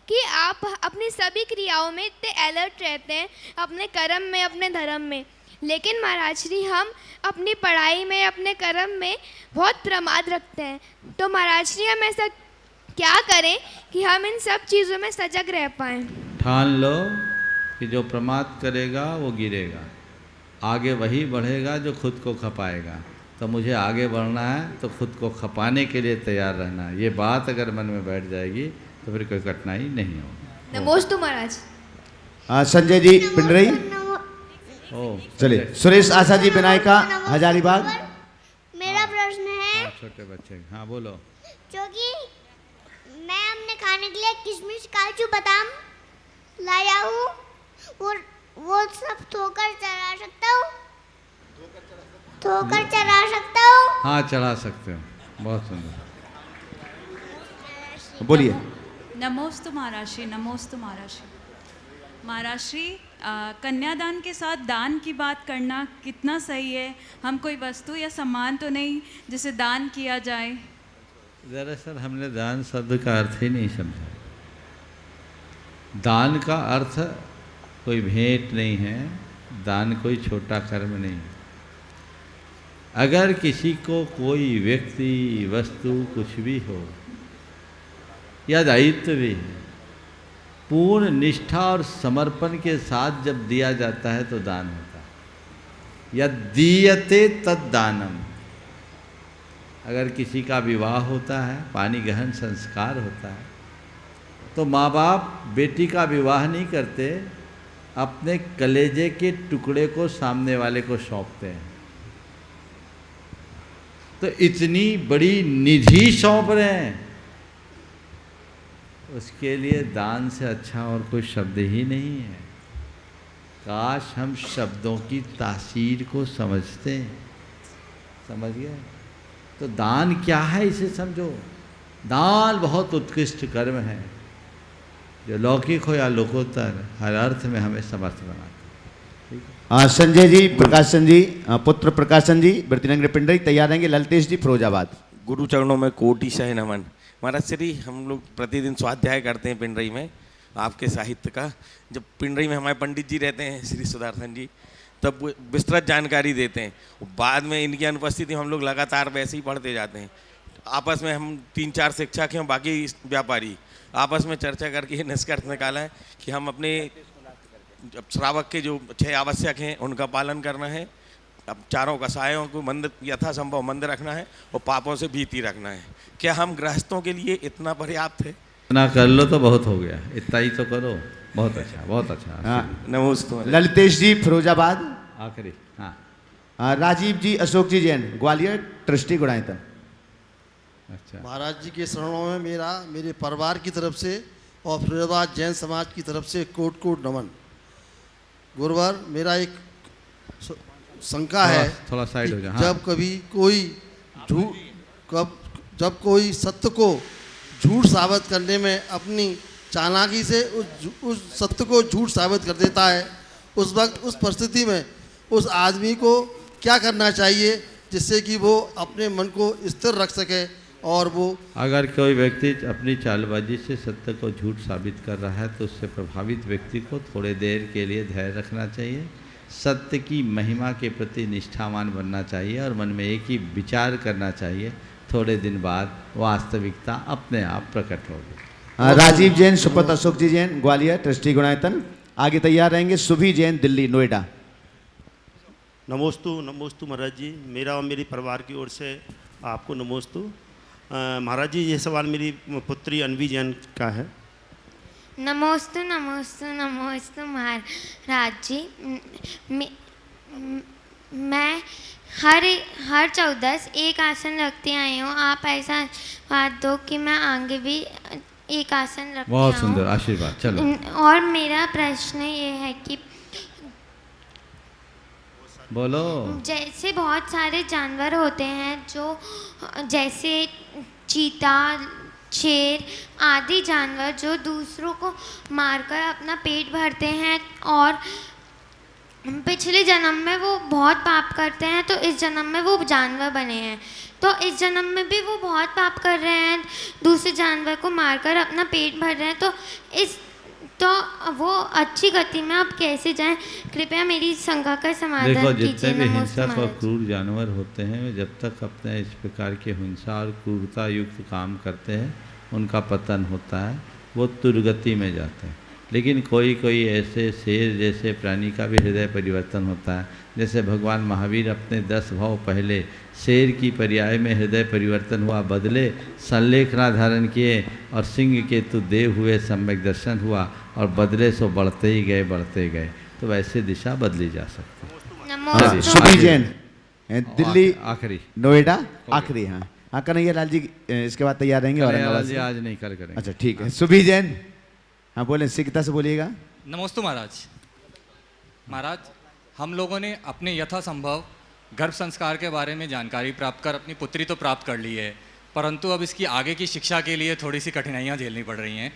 कि आप अपनी सभी क्रियाओं में इतने अलर्ट रहते हैं, अपने कर्म में, अपने धर्म में, लेकिन महाराज श्री हम अपनी पढ़ाई में, अपने कर्म में बहुत प्रमाद रखते हैं। तो महाराज श्री हम ऐसा क्या करें कि हम इन सब चीज़ों में सजग रह पाएँ? ठान लो कि जो प्रमाद करेगा वो गिरेगा, आगे वही बढ़ेगा जो खुद को खपाएगा। तो मुझे आगे बढ़ना है तो खुद को खपाने के लिए तैयार रहना है। ये बात अगर मन में बैठ जाएगी तो फिर कोई कठिनाई नहीं होगी। नमोस्तु महाराज। संजय जी पिंडरई। चलिए सुरेश आशा जी बनायका, हजारीबाग। मेरा प्रश्न है, छोटे बच्चे, हाँ बोलो। क्योंकि मैं अपने खाने के लिए किशमिश, काजू, बादाम लाया हूँ, वो सब धोकर चढ़ा सकता हूँ? धोकर चढ़ा सकता हूँ? हाँ, चढ़ा सकते हो। बहुत सुंदर, बोलिए। नमोस्तु महाराज श्री, नमोस्तु महाराज श्री। महाराज श्री, कन्यादान के साथ दान की बात करना कितना सही है? हम कोई वस्तु या सामान तो नहीं जिसे दान किया जाए? दरअसल हमने दान शब्द का अर्थ ही नहीं समझा। दान का अर्थ कोई भेंट नहीं है, दान कोई छोटा कर्म नहीं। अगर किसी को कोई व्यक्ति, वस्तु, कुछ भी हो या दायित्व भी है, पूर्ण निष्ठा और समर्पण के साथ जब दिया जाता है तो दान होता है। यद दीयते तद दानम। अगर किसी का विवाह होता है, पानी ग्रहण संस्कार होता है, तो माँ बाप बेटी का विवाह नहीं करते, अपने कलेजे के टुकड़े को सामने वाले को सौंपते हैं। तो इतनी बड़ी निधि सौंप रहे हैं, उसके लिए दान से अच्छा और कोई शब्द ही नहीं है। काश हम शब्दों की तासीर को समझते हैं। समझ गए? तो दान क्या है इसे समझो। दान बहुत उत्कृष्ट कर्म है जो लौकिक हो या लोकोत्तर हर अर्थ में हमें समर्थ बनाता है। संजय जी, प्रकाशन जी, पुत्र प्रकाशन जी, वृत्तिनगर पिंडरी तैयार रहेंगे। ललतेश जी, फिरोजाबाद। गुरु चरणों में कोटि सह नमन। महाराज श्री, हम लोग प्रतिदिन स्वाध्याय करते हैं पिंडरी में आपके साहित्य का। जब पिंडरी में हमारे पंडित जी रहते हैं श्री सुदर्शन जी, तब वो विस्तृत जानकारी देते हैं। बाद में इनकी अनुपस्थिति हम लोग लगातार वैसे ही पढ़ते जाते हैं। आपस में हम 3-4 शिक्षक हैं, बाकी व्यापारी आपस में चर्चा करके ये निष्कर्ष निकाला है कि हम अपने श्रावक के जो 6 आवश्यक हैं उनका पालन करना है। अब चारों कसायों को मंद यथासंभव मंद रखना है और पापों से भीति रखना है। क्या हम गृहस्थों के लिए इतना पर्याप्त है? इतना कर लो तो बहुत हो गया, इतना ही तो करो। बहुत अच्छा, बहुत अच्छा। नमस्ते। ललितेश जी, फिरोजाबाद। आखिरी। हाँ, राजीव जी, अशोक जी जैन, ग्वालियर, ट्रस्टी गुड़ायतन। अच्छा। महाराज जी के शरणों में मेरे परिवार की तरफ से और फिरोजाबाद जैन समाज की तरफ से कोट कोट नमन। गुरुवार, मेरा एक शंका है, थोड़ा साइड हो जाए। जब कभी कोई जब कोई सत्य को झूठ साबित करने में अपनी चालाकी से उस सत्य को झूठ साबित कर देता है, उस वक्त उस परिस्थिति में उस आदमी को क्या करना चाहिए जिससे कि वो अपने मन को स्थिर रख सके? और वो अगर कोई व्यक्ति अपनी चालबाजी से सत्य को झूठ साबित कर रहा है तो उससे प्रभावित व्यक्ति को थोड़ी देर के लिए धैर्य रखना चाहिए, सत्य की महिमा के प्रति निष्ठावान बनना चाहिए और मन में एक ही विचार करना चाहिए। थोड़े दिन बाद वास्तविकता अपने आप प्रकट होगी। राजीव जैन, सुपत अशोक जी जैन, ग्वालियर, ट्रस्टी गुणायतन। आगे तैयार रहेंगे सुभी जैन, दिल्ली, नोएडा। नमोस्तु नमोस्तु महाराज जी, मेरा और मेरी परिवार की ओर से आपको नमोस्तु। महाराज जी, ये सवाल मेरी पुत्री अनवी जैन का है। नमोस्तु नमोस्तु नमोस्तु महाराज जी। मैं हर 14 एक आसन रखती आई हूँ। आप ऐसा बात दो कि मैं आगे भी एक आसन रखती बहुत आऊँ। सुंदर आशीर्वाद। चलो और मेरा प्रश्न ये है कि बोलो। जैसे बहुत सारे जानवर होते हैं जो जैसे चीता, शेर आदि जानवर जो दूसरों को मारकर अपना पेट भरते हैं और पिछले जन्म में वो बहुत पाप करते हैं, तो इस जन्म में वो जानवर बने हैं, तो इस जन्म में भी वो बहुत पाप कर रहे हैं, दूसरे जानवर को मारकर अपना पेट भर रहे हैं, तो वो अच्छी गति में आप कैसे जाएं? कृपया मेरी शंका का समाधान देखो, कीजिए। जितने भी नमस्ते हिंसक और महाराज। क्रूर जानवर होते हैं वे जब तक अपने इस प्रकार के हिंसा और क्रूरता युक्त काम करते हैं उनका पतन होता है, वो दुर्गति में जाते हैं। लेकिन कोई कोई ऐसे शेर जैसे प्राणी का भी हृदय परिवर्तन होता है। जैसे भगवान महावीर अपने 10 भाव पहले शेर की पर्याय में हृदय परिवर्तन हुआ, बदले संलेखना धारण किए और सिंह के तो देव हुए, सम्यक दर्शन हुआ और बदले सो बढ़ते ही गए। तो वैसे दिशा बदली जा सकती है। सुबी जैन दिल्ली आखिरी नोएडा आखिरी। हाँ कन्हैया लाल जी इसके बाद तैयार रहेंगे। औरंगाबाद जी से आज नहीं कल करेंगे। अच्छा ठीक है। सुबी जैन हाँ बोले, सिकता से बोलिएगा। नमस्ते महाराज, हम लोगों ने अपने यथासंभव गर्भ संस्कार के बारे में जानकारी प्राप्त कर अपनी पुत्री तो प्राप्त कर ली है, परंतु अब इसकी आगे की शिक्षा के लिए थोड़ी सी कठिनाइयाँ झेलनी पड़ रही हैं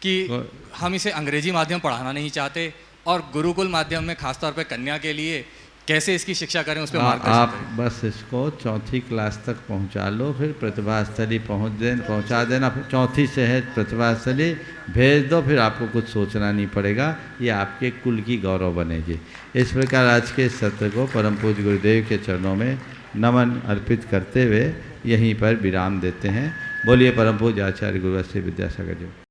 कि हम इसे अंग्रेजी माध्यम पढ़ाना नहीं चाहते और गुरुकुल माध्यम में खासतौर पे कन्या के लिए कैसे इसकी शिक्षा करें, उस पर मार्गदर्शन आप करें। बस इसको 4ठी क्लास तक पहुंचा लो, फिर प्रतिभा स्थली पहुंचा देना, फिर 4ठी से है प्रतिभा स्थली भेज दो, फिर आपको कुछ सोचना नहीं पड़ेगा, ये आपके कुल की गौरव बनेगी। इस प्रकार आज के सत्र को परम पूज्य गुरुदेव के चरणों में नमन अर्पित करते हुए यहीं पर विराम देते हैं। बोलिए परम पूज्य आचार्य गुरु श्री विद्यासागर जी।